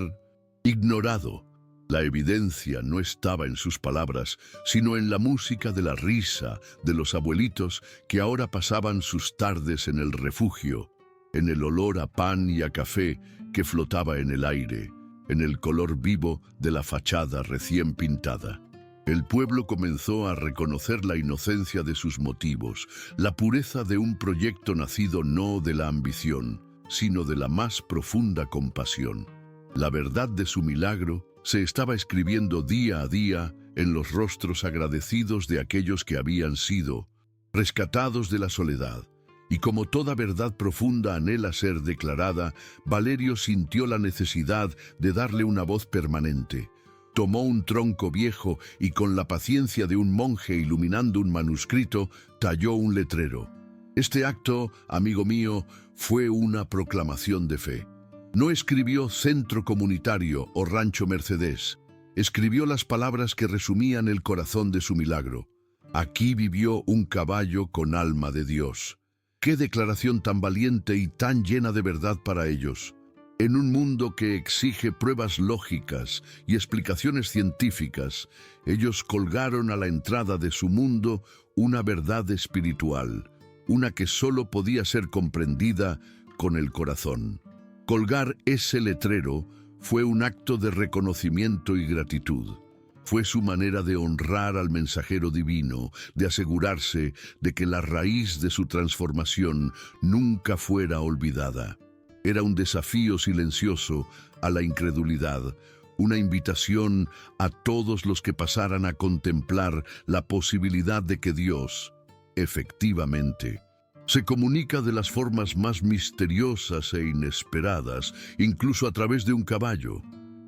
ignorado. La evidencia no estaba en sus palabras, sino en la música de la risa de los abuelitos que ahora pasaban sus tardes en el refugio, en el olor a pan y a café que flotaba en el aire, en el color vivo de la fachada recién pintada. El pueblo comenzó a reconocer la inocencia de sus motivos, la pureza de un proyecto nacido no de la ambición, sino de la más profunda compasión. La verdad de su milagro se estaba escribiendo día a día en los rostros agradecidos de aquellos que habían sido rescatados de la soledad. Y como toda verdad profunda anhela ser declarada, Valerio sintió la necesidad de darle una voz permanente. Tomó un tronco viejo y con la paciencia de un monje iluminando un manuscrito, talló un letrero. Este acto, amigo mío, fue una proclamación de fe. No escribió Centro Comunitario o Rancho Mercedes. Escribió las palabras que resumían el corazón de su milagro. Aquí vivió un caballo con alma de Dios. ¡Qué declaración tan valiente y tan llena de verdad para ellos! En un mundo que exige pruebas lógicas y explicaciones científicas, ellos colgaron a la entrada de su mundo una verdad espiritual, una que solo podía ser comprendida con el corazón. Colgar ese letrero fue un acto de reconocimiento y gratitud. Fue su manera de honrar al mensajero divino, de asegurarse de que la raíz de su transformación nunca fuera olvidada. Era un desafío silencioso a la incredulidad, una invitación a todos los que pasaran a contemplar la posibilidad de que Dios, efectivamente, se comunica de las formas más misteriosas e inesperadas, incluso a través de un caballo.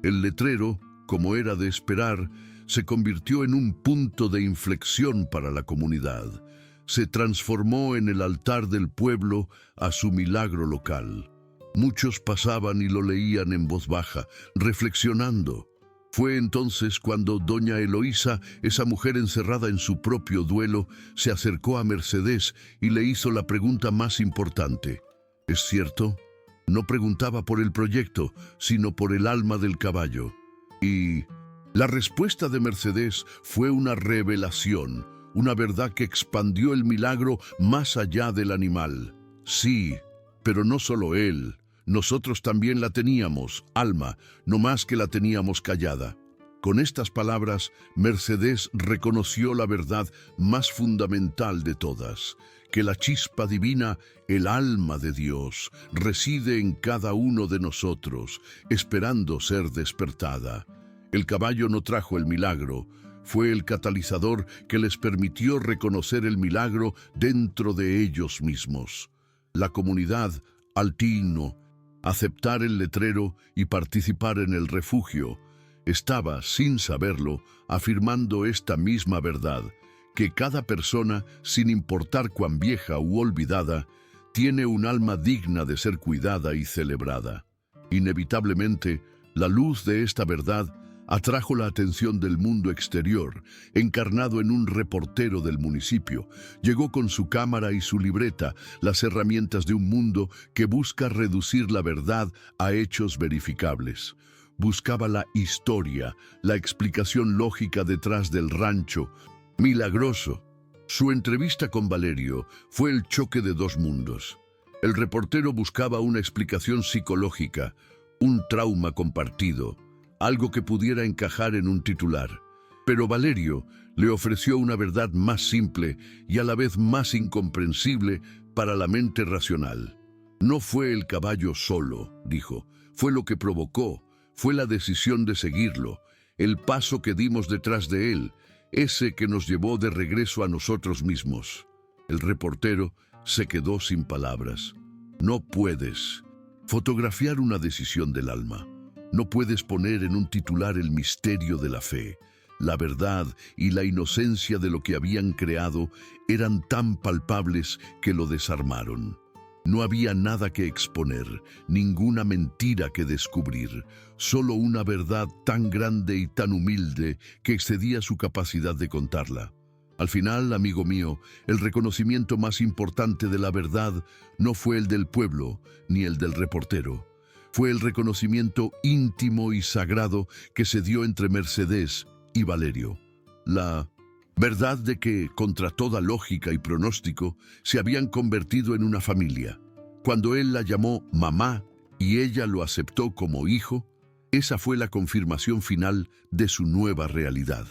El letrero, como era de esperar, se convirtió en un punto de inflexión para la comunidad. Se transformó en el altar del pueblo a su milagro local. Muchos pasaban y lo leían en voz baja, reflexionando. Fue entonces cuando doña Eloísa, esa mujer encerrada en su propio duelo, se acercó a Mercedes y le hizo la pregunta más importante. ¿Es cierto? No preguntaba por el proyecto, sino por el alma del caballo. Y la respuesta de Mercedes fue una revelación, una verdad que expandió el milagro más allá del animal. Sí, pero no solo él. Nosotros también la teníamos, alma, no más que la teníamos callada. Con estas palabras, Mercedes reconoció la verdad más fundamental de todas, que la chispa divina, el alma de Dios, reside en cada uno de nosotros, esperando ser despertada. El caballo no trajo el milagro, fue el catalizador que les permitió reconocer el milagro dentro de ellos mismos. La comunidad, al tino, aceptar el letrero y participar en el refugio, estaba, sin saberlo, afirmando esta misma verdad, que cada persona, sin importar cuán vieja u olvidada, tiene un alma digna de ser cuidada y celebrada. Inevitablemente, la luz de esta verdad atrajo la atención del mundo exterior, encarnado en un reportero del municipio. Llegó con su cámara y su libreta, las herramientas de un mundo que busca reducir la verdad a hechos verificables. Buscaba la historia, la explicación lógica detrás del rancho. Milagroso. Su entrevista con Valerio fue el choque de dos mundos. El reportero buscaba una explicación psicológica, un trauma compartido. algo que pudiera encajar en un titular. Pero Valerio le ofreció una verdad más simple y a la vez más incomprensible para la mente racional. No fue el caballo solo, dijo, fue lo que provocó, fue la decisión de seguirlo, el paso que dimos detrás de él, ese que nos llevó de regreso a nosotros mismos. El reportero se quedó sin palabras. No puedes fotografiar una decisión del alma. No puedes poner en un titular el misterio de la fe. La verdad y la inocencia de lo que habían creado eran tan palpables que lo desarmaron. No había nada que exponer, ninguna mentira que descubrir, solo una verdad tan grande y tan humilde que excedía su capacidad de contarla. Al final, amigo mío, el reconocimiento más importante de la verdad no fue el del pueblo ni el del reportero. Fue el reconocimiento íntimo y sagrado que se dio entre Mercedes y Valerio. La verdad de que, contra toda lógica y pronóstico, se habían convertido en una familia. Cuando él la llamó mamá y ella lo aceptó como hijo, esa fue la confirmación final de su nueva realidad.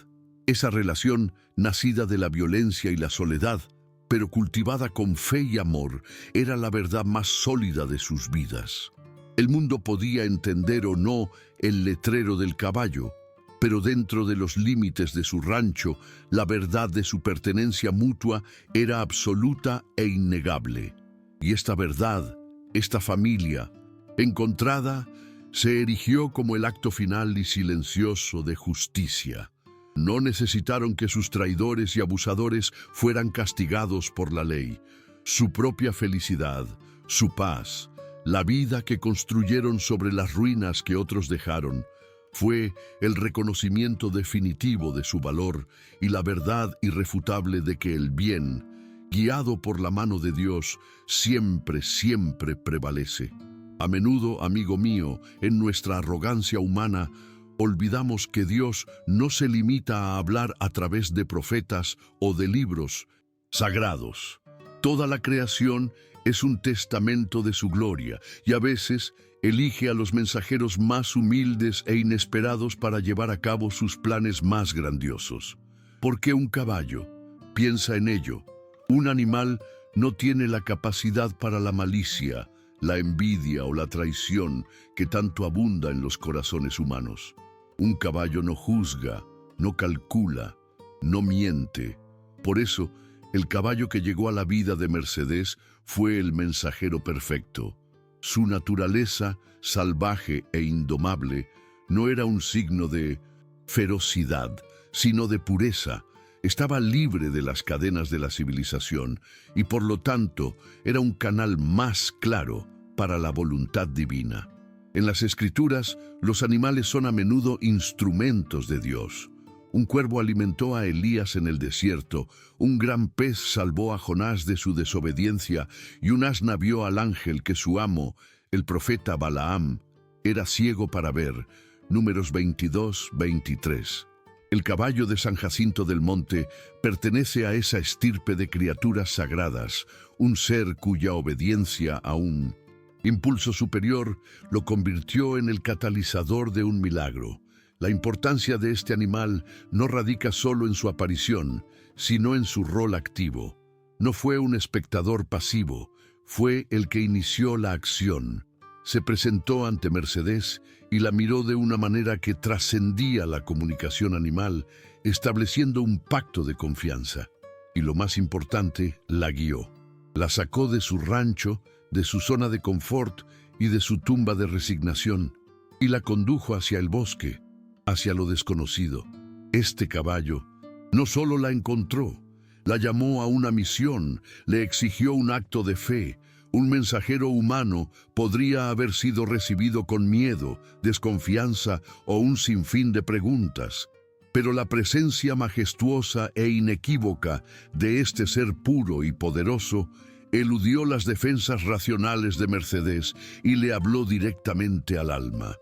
Esa relación, nacida de la violencia y la soledad, pero cultivada con fe y amor, era la verdad más sólida de sus vidas. El mundo podía entender o no el letrero del caballo, pero dentro de los límites de su rancho, la verdad de su pertenencia mutua era absoluta e innegable. Y esta verdad, esta familia, encontrada, se erigió como el acto final y silencioso de justicia. No necesitaron que sus traidores y abusadores fueran castigados por la ley. Su propia felicidad, su paz, la vida que construyeron sobre las ruinas que otros dejaron, fue el reconocimiento definitivo de su valor y la verdad irrefutable de que el bien, guiado por la mano de Dios, siempre, siempre prevalece. A menudo, amigo mío, en nuestra arrogancia humana, olvidamos que Dios no se limita a hablar a través de profetas o de libros sagrados. Toda la creación es un testamento de su gloria y a veces elige a los mensajeros más humildes e inesperados para llevar a cabo sus planes más grandiosos. ¿Por qué un caballo? Piensa en ello. Un animal no tiene la capacidad para la malicia, la envidia o la traición que tanto abunda en los corazones humanos. Un caballo no juzga, no calcula, no miente. Por eso, el caballo que llegó a la vida de Mercedes fue el mensajero perfecto. Su naturaleza, salvaje e indomable, no era un signo de ferocidad, sino de pureza. Estaba libre de las cadenas de la civilización y por lo tanto era un canal más claro para la voluntad divina. En las Escrituras, los animales son a menudo instrumentos de Dios. Un cuervo alimentó a Elías en el desierto, un gran pez salvó a Jonás de su desobediencia y un asna vio al ángel que su amo, el profeta Balaam, era ciego para ver. Números 22-23. El caballo de San Jacinto del Monte pertenece a esa estirpe de criaturas sagradas, un ser cuya obediencia a un impulso superior lo convirtió en el catalizador de un milagro. La importancia de este animal no radica solo en su aparición, sino en su rol activo. No fue un espectador pasivo, fue el que inició la acción. Se presentó ante Mercedes y la miró de una manera que trascendía la comunicación animal, estableciendo un pacto de confianza. Y lo más importante, la guió. La sacó de su rancho, de su zona de confort y de su tumba de resignación, y la condujo hacia el bosque, hacia lo desconocido. Este caballo no solo la encontró, la llamó a una misión, le exigió un acto de fe. Un mensajero humano podría haber sido recibido con miedo, desconfianza o un sinfín de preguntas. Pero la presencia majestuosa e inequívoca de este ser puro y poderoso eludió las defensas racionales de Mercedes y le habló directamente al alma.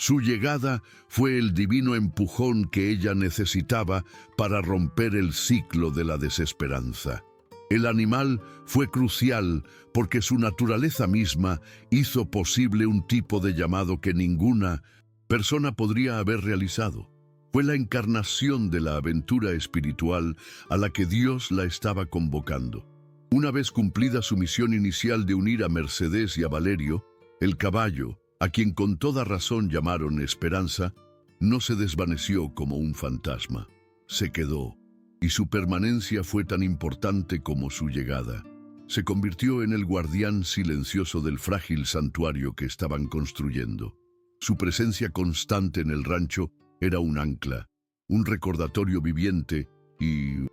Su llegada fue el divino empujón que ella necesitaba para romper el ciclo de la desesperanza. El animal fue crucial porque su naturaleza misma hizo posible un tipo de llamado que ninguna persona podría haber realizado. Fue la encarnación de la aventura espiritual a la que Dios la estaba convocando. Una vez cumplida su misión inicial de unir a Mercedes y a Valerio, el caballo, a quien con toda razón llamaron Esperanza, no se desvaneció como un fantasma. Se quedó, y su permanencia fue tan importante como su llegada. Se convirtió en el guardián silencioso del frágil santuario que estaban construyendo. Su presencia constante en el rancho era un ancla, un recordatorio viviente y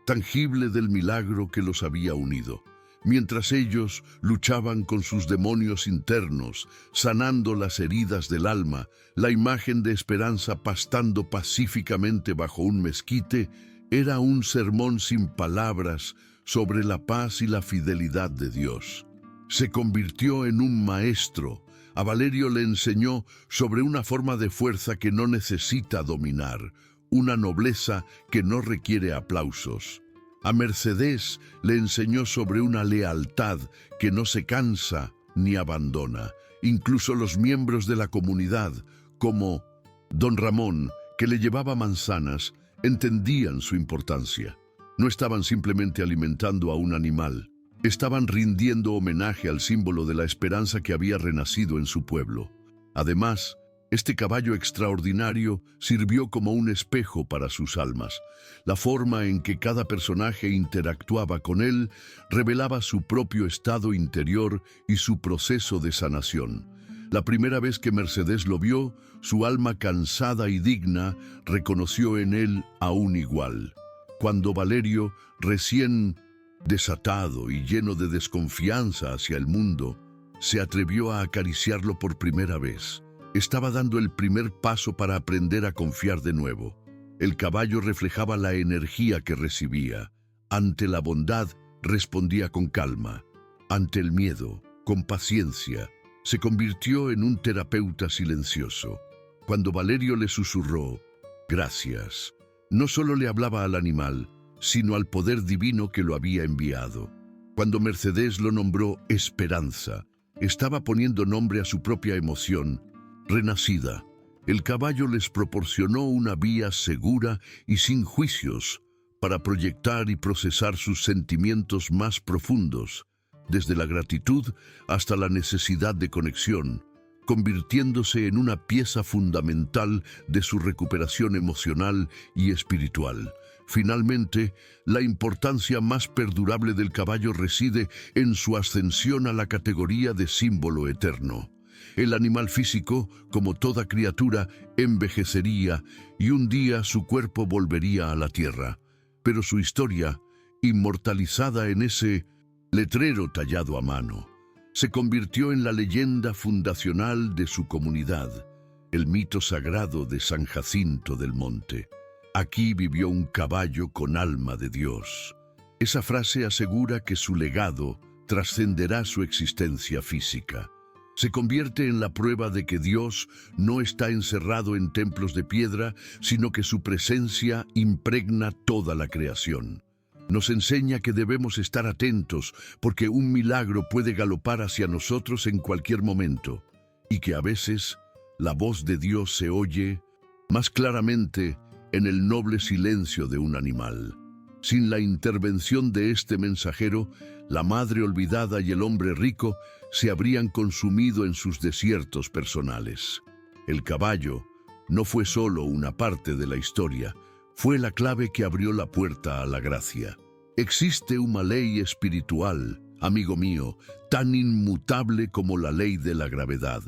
tangible del milagro que los había unido. Mientras ellos luchaban con sus demonios internos, sanando las heridas del alma, la imagen de Esperanza pastando pacíficamente bajo un mezquite era un sermón sin palabras sobre la paz y la fidelidad de Dios. Se convirtió en un maestro. A Valerio le enseñó sobre una forma de fuerza que no necesita dominar, una nobleza que no requiere aplausos. A Mercedes le enseñó sobre una lealtad que no se cansa ni abandona. Incluso los miembros de la comunidad, como don Ramón, que le llevaba manzanas, entendían su importancia. No estaban simplemente alimentando a un animal, estaban rindiendo homenaje al símbolo de la esperanza que había renacido en su pueblo. Además, este caballo extraordinario sirvió como un espejo para sus almas. La forma en que cada personaje interactuaba con él revelaba su propio estado interior y su proceso de sanación. La primera vez que Mercedes lo vio, su alma cansada y digna reconoció en él a un igual. Cuando Valerio, recién desatado y lleno de desconfianza hacia el mundo, se atrevió a acariciarlo por primera vez, estaba dando el primer paso para aprender a confiar de nuevo. El caballo reflejaba la energía que recibía. Ante la bondad, respondía con calma. Ante el miedo, con paciencia. Se convirtió en un terapeuta silencioso. Cuando Valerio le susurró, «Gracias», no solo le hablaba al animal, sino al poder divino que lo había enviado. Cuando Mercedes lo nombró Esperanza, estaba poniendo nombre a su propia emoción, renacida. El caballo les proporcionó una vía segura y sin juicios para proyectar y procesar sus sentimientos más profundos, desde la gratitud hasta la necesidad de conexión, convirtiéndose en una pieza fundamental de su recuperación emocional y espiritual. Finalmente, la importancia más perdurable del caballo reside en su ascensión a la categoría de símbolo eterno. El animal físico, como toda criatura, envejecería y un día su cuerpo volvería a la tierra. Pero su historia, inmortalizada en ese letrero tallado a mano, se convirtió en la leyenda fundacional de su comunidad, el mito sagrado de San Jacinto del Monte. Aquí vivió un caballo con alma de Dios. Esa frase asegura que su legado trascenderá su existencia física. Se convierte en la prueba de que Dios no está encerrado en templos de piedra, sino que su presencia impregna toda la creación. Nos enseña que debemos estar atentos porque un milagro puede galopar hacia nosotros en cualquier momento y que a veces la voz de Dios se oye más claramente en el noble silencio de un animal. Sin la intervención de este mensajero, la madre olvidada y el hombre rico se habrían consumido en sus desiertos personales. El caballo no fue solo una parte de la historia, fue la clave que abrió la puerta a la gracia. Existe una ley espiritual, amigo mío, tan inmutable como la ley de la gravedad.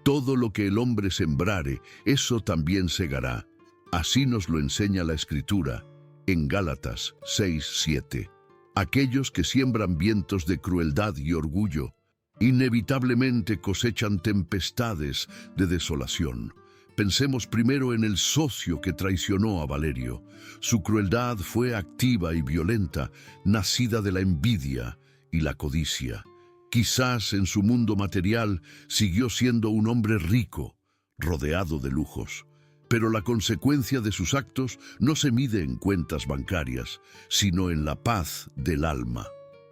Todo lo que el hombre sembrare, eso también segará. Así nos lo enseña la Escritura, en Gálatas 6:7. Aquellos que siembran vientos de crueldad y orgullo, inevitablemente cosechan tempestades de desolación. Pensemos primero en el socio que traicionó a Valerio. Su crueldad fue activa y violenta, nacida de la envidia y la codicia. Quizás en su mundo material siguió siendo un hombre rico, rodeado de lujos. Pero la consecuencia de sus actos no se mide en cuentas bancarias, sino en la paz del alma.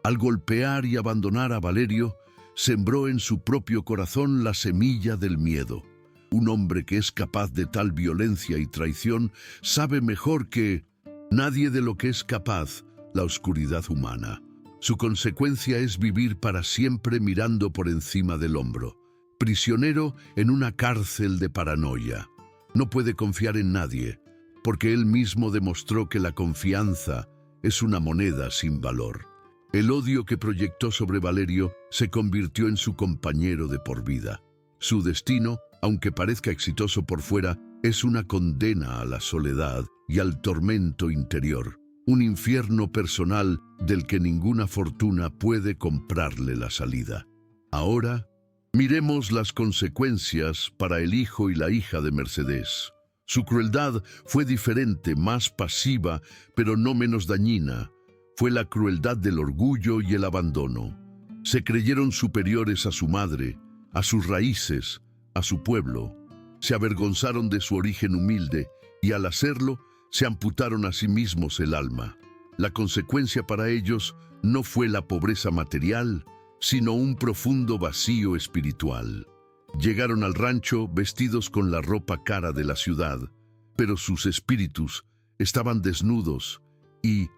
Al golpear y abandonar a Valerio, sembró en su propio corazón la semilla del miedo. Un hombre que es capaz de tal violencia y traición sabe mejor que nadie de lo que es capaz la oscuridad humana. Su consecuencia es vivir para siempre mirando por encima del hombro, prisionero en una cárcel de paranoia. No puede confiar en nadie, porque él mismo demostró que la confianza es una moneda sin valor. El odio que proyectó sobre Valerio se convirtió en su compañero de por vida. Su destino, aunque parezca exitoso por fuera, es una condena a la soledad y al tormento interior, un infierno personal del que ninguna fortuna puede comprarle la salida. Ahora, miremos las consecuencias para el hijo y la hija de Mercedes. Su crueldad fue diferente, más pasiva, pero no menos dañina. Fue la crueldad del orgullo y el abandono. Se creyeron superiores a su madre, a sus raíces, a su pueblo. Se avergonzaron de su origen humilde y al hacerlo, se amputaron a sí mismos el alma. La consecuencia para ellos no fue la pobreza material, sino un profundo vacío espiritual. Llegaron al rancho vestidos con la ropa cara de la ciudad, pero sus espíritus estaban desnudos y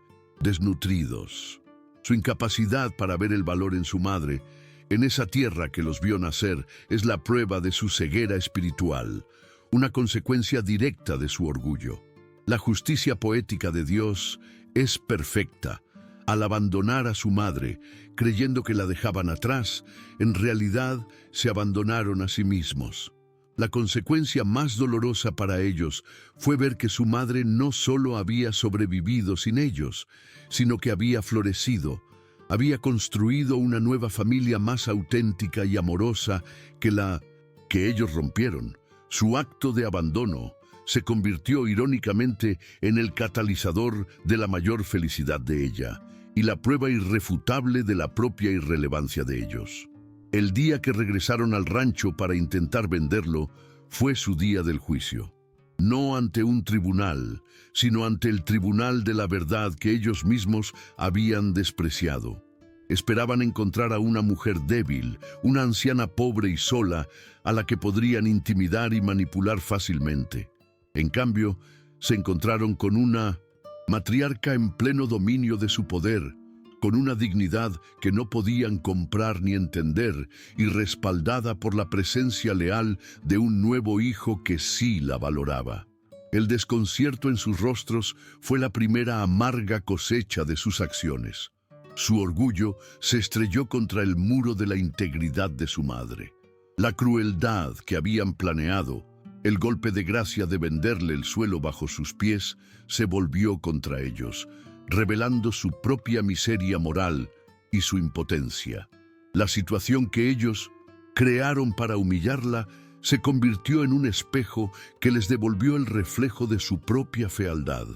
desnutridos. Su incapacidad para ver el valor en su madre, en esa tierra que los vio nacer, es la prueba de su ceguera espiritual, una consecuencia directa de su orgullo. La justicia poética de Dios es perfecta. Al abandonar a su madre, creyendo que la dejaban atrás, en realidad se abandonaron a sí mismos. La consecuencia más dolorosa para ellos fue ver que su madre no solo había sobrevivido sin ellos, sino que había florecido, había construido una nueva familia más auténtica y amorosa que la que ellos rompieron. Su acto de abandono se convirtió irónicamente en el catalizador de la mayor felicidad de ella y la prueba irrefutable de la propia irrelevancia de ellos. El día que regresaron al rancho para intentar venderlo fue su día del juicio. No ante un tribunal, sino ante el tribunal de la verdad que ellos mismos habían despreciado. Esperaban encontrar a una mujer débil, una anciana pobre y sola, a la que podrían intimidar y manipular fácilmente. En cambio, se encontraron con una matriarca en pleno dominio de su poder, con una dignidad que no podían comprar ni entender y respaldada por la presencia leal de un nuevo hijo que sí la valoraba. El desconcierto en sus rostros fue la primera amarga cosecha de sus acciones. Su orgullo se estrelló contra el muro de la integridad de su madre. La crueldad que habían planeado, el golpe de gracia de venderle el suelo bajo sus pies, se volvió contra ellos, revelando su propia miseria moral y su impotencia. La situación que ellos crearon para humillarla se convirtió en un espejo que les devolvió el reflejo de su propia fealdad.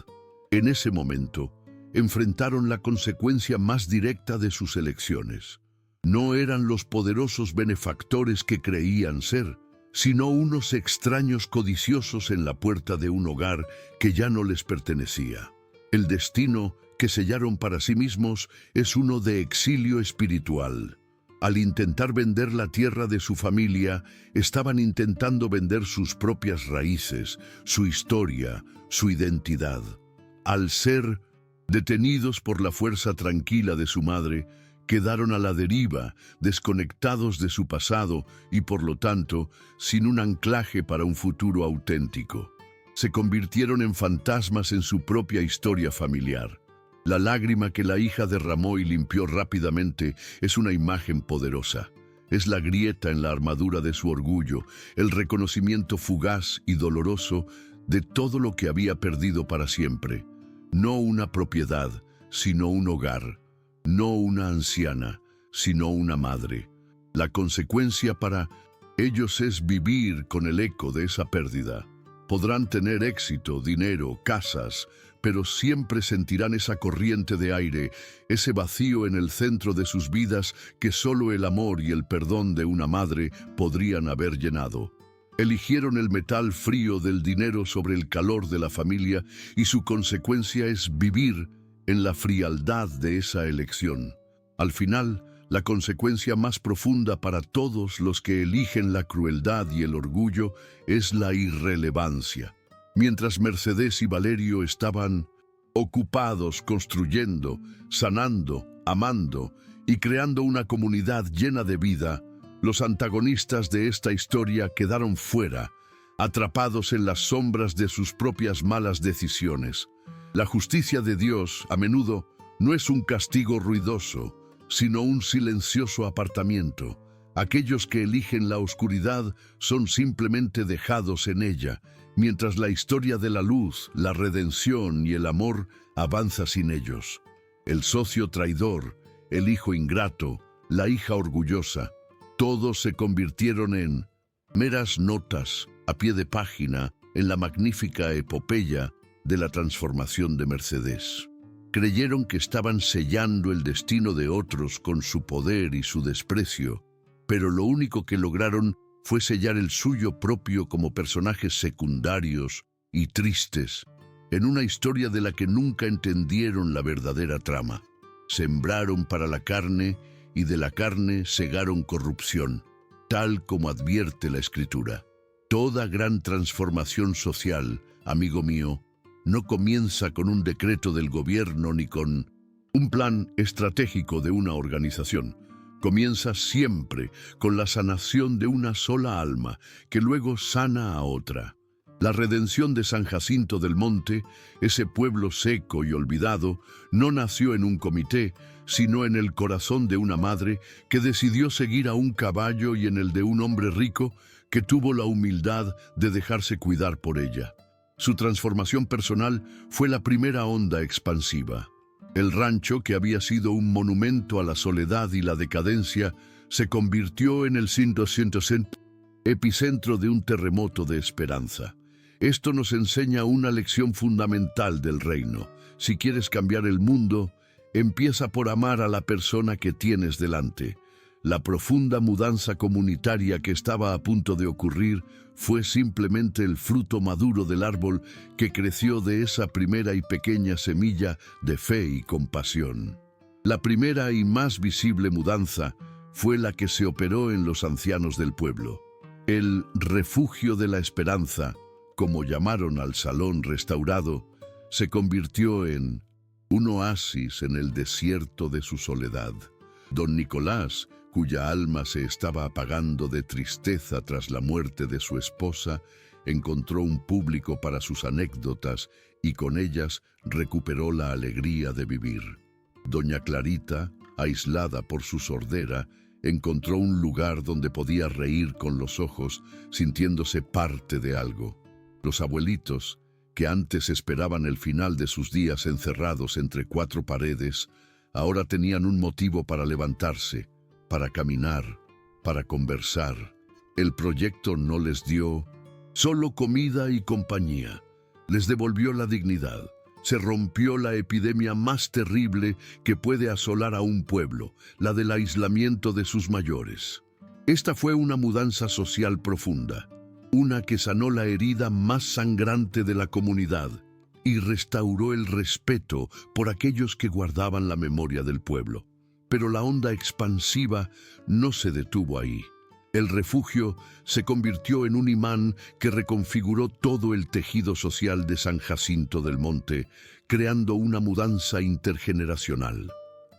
En ese momento, enfrentaron la consecuencia más directa de sus elecciones. No eran los poderosos benefactores que creían ser, sino unos extraños codiciosos en la puerta de un hogar que ya no les pertenecía. El destino que sellaron para sí mismos es uno de exilio espiritual. Al intentar vender la tierra de su familia, estaban intentando vender sus propias raíces, su historia, su identidad. Al ser detenidos por la fuerza tranquila de su madre, quedaron a la deriva, desconectados de su pasado y, por lo tanto, sin un anclaje para un futuro auténtico. Se convirtieron en fantasmas en su propia historia familiar. La lágrima que la hija derramó y limpió rápidamente es una imagen poderosa. Es la grieta en la armadura de su orgullo, el reconocimiento fugaz y doloroso de todo lo que había perdido para siempre. No una propiedad, sino un hogar. No una anciana, sino una madre. La consecuencia para ellos es vivir con el eco de esa pérdida. Podrán tener éxito, dinero, casas, pero siempre sentirán esa corriente de aire, ese vacío en el centro de sus vidas que solo el amor y el perdón de una madre podrían haber llenado. Eligieron el metal frío del dinero sobre el calor de la familia y su consecuencia es vivir en la frialdad de esa elección. Al final, La consecuencia más profunda para todos los que eligen la crueldad y el orgullo es la irrelevancia. Mientras Mercedes y Valerio estaban ocupados construyendo, sanando, amando y creando una comunidad llena de vida, los antagonistas de esta historia quedaron fuera, atrapados en las sombras de sus propias malas decisiones. La justicia de Dios, a menudo, no es un castigo ruidoso, sino un silencioso apartamiento. Aquellos que eligen la oscuridad son simplemente dejados en ella, mientras la historia de la luz, la redención y el amor avanza sin ellos. El socio traidor, el hijo ingrato, la hija orgullosa, todos se convirtieron en meras notas a pie de página en la magnífica epopeya de la transformación de Mercedes. Creyeron que estaban sellando el destino de otros con su poder y su desprecio, pero lo único que lograron fue sellar el suyo propio como personajes secundarios y tristes, en una historia de la que nunca entendieron la verdadera trama. Sembraron para la carne y de la carne segaron corrupción, tal como advierte la Escritura. Toda gran transformación social, amigo mío, no comienza con un decreto del gobierno ni con un plan estratégico de una organización. Comienza siempre con la sanación de una sola alma, que luego sana a otra. La redención de San Jacinto del Monte, ese pueblo seco y olvidado, no nació en un comité, sino en el corazón de una madre que decidió seguir a un caballo y en el de un hombre rico que tuvo la humildad de dejarse cuidar por ella. Su transformación personal fue la primera onda expansiva. El rancho, que había sido un monumento a la soledad y la decadencia, se convirtió en el epicentro de un terremoto de esperanza. Esto nos enseña una lección fundamental del reino. Si quieres cambiar el mundo, empieza por amar a la persona que tienes delante. La profunda mudanza comunitaria que estaba a punto de ocurrir fue simplemente el fruto maduro del árbol que creció de esa primera y pequeña semilla de fe y compasión. La primera y más visible mudanza fue la que se operó en los ancianos del pueblo. El refugio de la esperanza, como llamaron al salón restaurado, se convirtió en un oasis en el desierto de su soledad. Don Nicolás, cuya alma se estaba apagando de tristeza tras la muerte de su esposa, encontró un público para sus anécdotas y con ellas recuperó la alegría de vivir. Doña Clarita, aislada por su sordera, encontró un lugar donde podía reír con los ojos, sintiéndose parte de algo. Los abuelitos, que antes esperaban el final de sus días encerrados entre cuatro paredes, ahora tenían un motivo para levantarse, para caminar, para conversar. El proyecto no les dio solo comida y compañía, les devolvió la dignidad. Se rompió la epidemia más terrible que puede asolar a un pueblo, la del aislamiento de sus mayores. Esta fue una mudanza social profunda, una que sanó la herida más sangrante de la comunidad y restauró el respeto por aquellos que guardaban la memoria del pueblo. Pero la onda expansiva no se detuvo ahí. El refugio se convirtió en un imán que reconfiguró todo el tejido social de San Jacinto del Monte, creando una mudanza intergeneracional.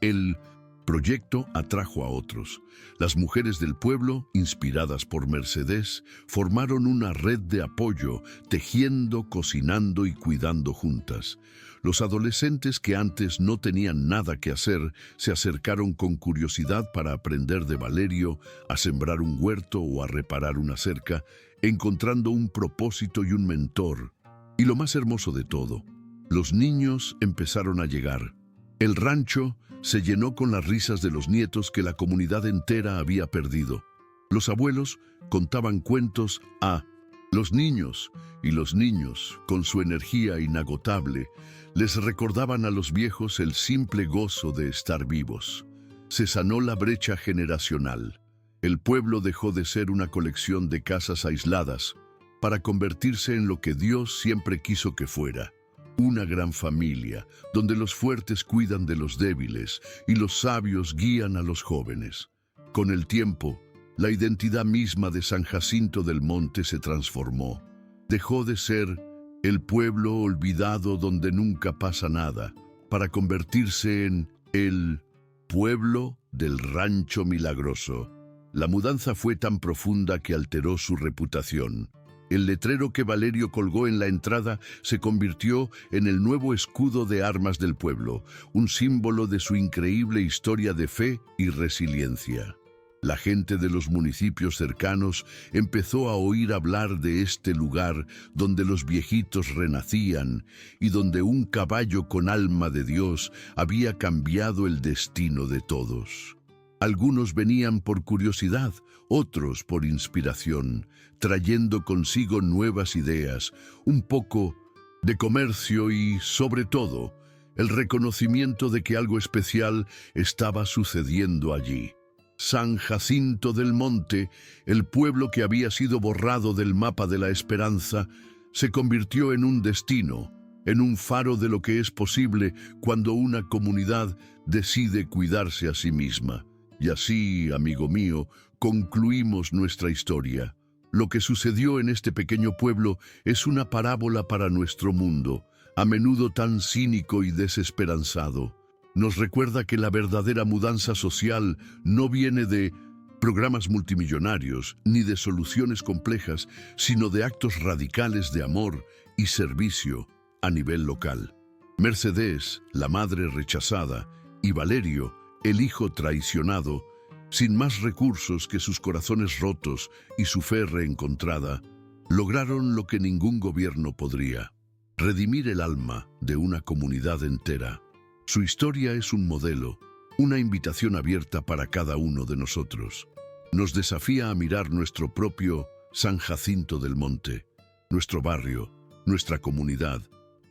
El proyecto atrajo a otros. Las mujeres del pueblo, inspiradas por Mercedes, formaron una red de apoyo, tejiendo, cocinando y cuidando juntas. Los adolescentes que antes no tenían nada que hacer se acercaron con curiosidad para aprender de Valerio, a sembrar un huerto o a reparar una cerca, encontrando un propósito y un mentor. Y lo más hermoso de todo, los niños empezaron a llegar. El rancho se llenó con las risas de los nietos que la comunidad entera había perdido. Los abuelos contaban cuentos a los niños, y los niños, con su energía inagotable, les recordaban a los viejos el simple gozo de estar vivos. Se sanó la brecha generacional. El pueblo dejó de ser una colección de casas aisladas para convertirse en lo que Dios siempre quiso que fuera: Una gran familia, donde los fuertes cuidan de los débiles y los sabios guían a los jóvenes. Con el tiempo, la identidad misma de San Jacinto del Monte se transformó. Dejó de ser el pueblo olvidado donde nunca pasa nada, para convertirse en el pueblo del Rancho Milagroso. La mudanza fue tan profunda que alteró su reputación. El letrero que Valerio colgó en la entrada se convirtió en el nuevo escudo de armas del pueblo, un símbolo de su increíble historia de fe y resiliencia. La gente de los municipios cercanos empezó a oír hablar de este lugar donde los viejitos renacían y donde un caballo con alma de Dios había cambiado el destino de todos. Algunos venían por curiosidad, otros por inspiración, trayendo consigo nuevas ideas, un poco de comercio y, sobre todo, el reconocimiento de que algo especial estaba sucediendo allí. San Jacinto del Monte, el pueblo que había sido borrado del mapa de la esperanza, se convirtió en un destino, en un faro de lo que es posible cuando una comunidad decide cuidarse a sí misma. Y así, amigo mío, concluimos nuestra historia. Lo que sucedió en este pequeño pueblo es una parábola para nuestro mundo, a menudo tan cínico y desesperanzado. Nos recuerda que la verdadera mudanza social no viene de programas multimillonarios ni de soluciones complejas, sino de actos radicales de amor y servicio a nivel local. Mercedes, la madre rechazada, y Valerio, el hijo traicionado, sin más recursos que sus corazones rotos y su fe reencontrada, lograron lo que ningún gobierno podría: redimir el alma de una comunidad entera. Su historia es un modelo, una invitación abierta para cada uno de nosotros. Nos desafía a mirar nuestro propio San Jacinto del Monte, nuestro barrio, nuestra comunidad,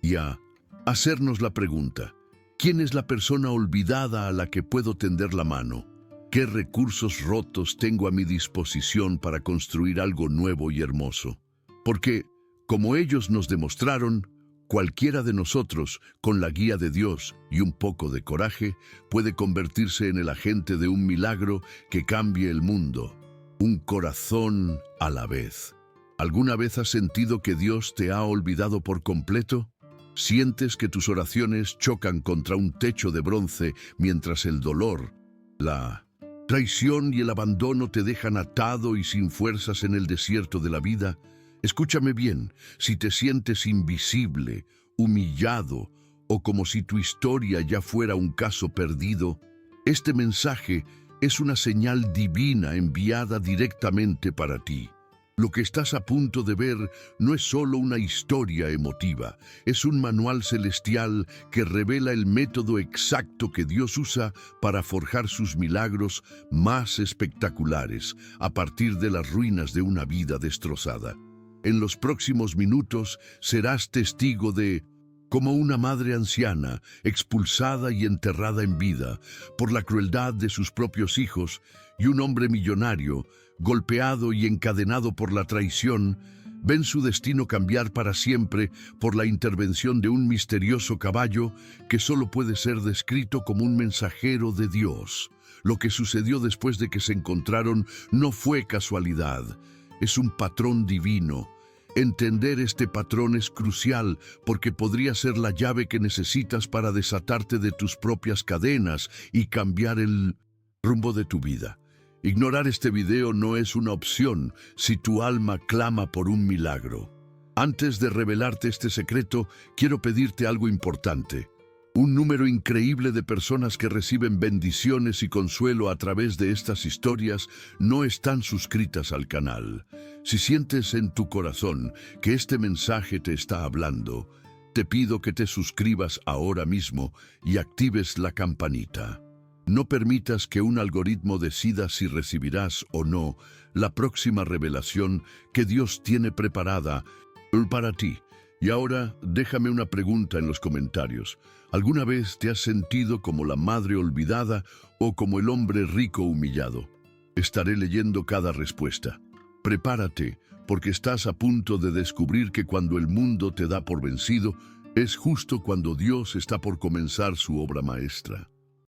y a hacernos la pregunta: ¿quién es la persona olvidada a la que puedo tender la mano? ¿Qué recursos rotos tengo a mi disposición para construir algo nuevo y hermoso? Porque, como ellos nos demostraron, cualquiera de nosotros, con la guía de Dios y un poco de coraje, puede convertirse en el agente de un milagro que cambie el mundo. Un corazón a la vez. ¿Alguna vez has sentido que Dios te ha olvidado por completo? ¿Sientes que tus oraciones chocan contra un techo de bronce mientras el dolor, la traición y el abandono te dejan atado y sin fuerzas en el desierto de la vida? Escúchame bien, si te sientes invisible, humillado o como si tu historia ya fuera un caso perdido, este mensaje es una señal divina enviada directamente para ti. Lo que estás a punto de ver no es solo una historia emotiva, es un manual celestial que revela el método exacto que Dios usa para forjar sus milagros más espectaculares a partir de las ruinas de una vida destrozada. En los próximos minutos serás testigo de cómo una madre anciana, expulsada y enterrada en vida por la crueldad de sus propios hijos, y un hombre millonario, golpeado y encadenado por la traición, ven su destino cambiar para siempre por la intervención de un misterioso caballo que solo puede ser descrito como un mensajero de Dios. Lo que sucedió después de que se encontraron no fue casualidad, es un patrón divino. Entender este patrón es crucial porque podría ser la llave que necesitas para desatarte de tus propias cadenas y cambiar el rumbo de tu vida. Ignorar este video no es una opción si tu alma clama por un milagro. Antes de revelarte este secreto, quiero pedirte algo importante. Un número increíble de personas que reciben bendiciones y consuelo a través de estas historias no están suscritas al canal. Si sientes en tu corazón que este mensaje te está hablando, te pido que te suscribas ahora mismo y actives la campanita. No permitas que un algoritmo decida si recibirás o no la próxima revelación que Dios tiene preparada para ti. Y ahora, déjame una pregunta en los comentarios. ¿Alguna vez te has sentido como la madre olvidada o como el hombre rico humillado? Estaré leyendo cada respuesta. Prepárate, porque estás a punto de descubrir que cuando el mundo te da por vencido, Es justo cuando Dios está por comenzar su obra maestra.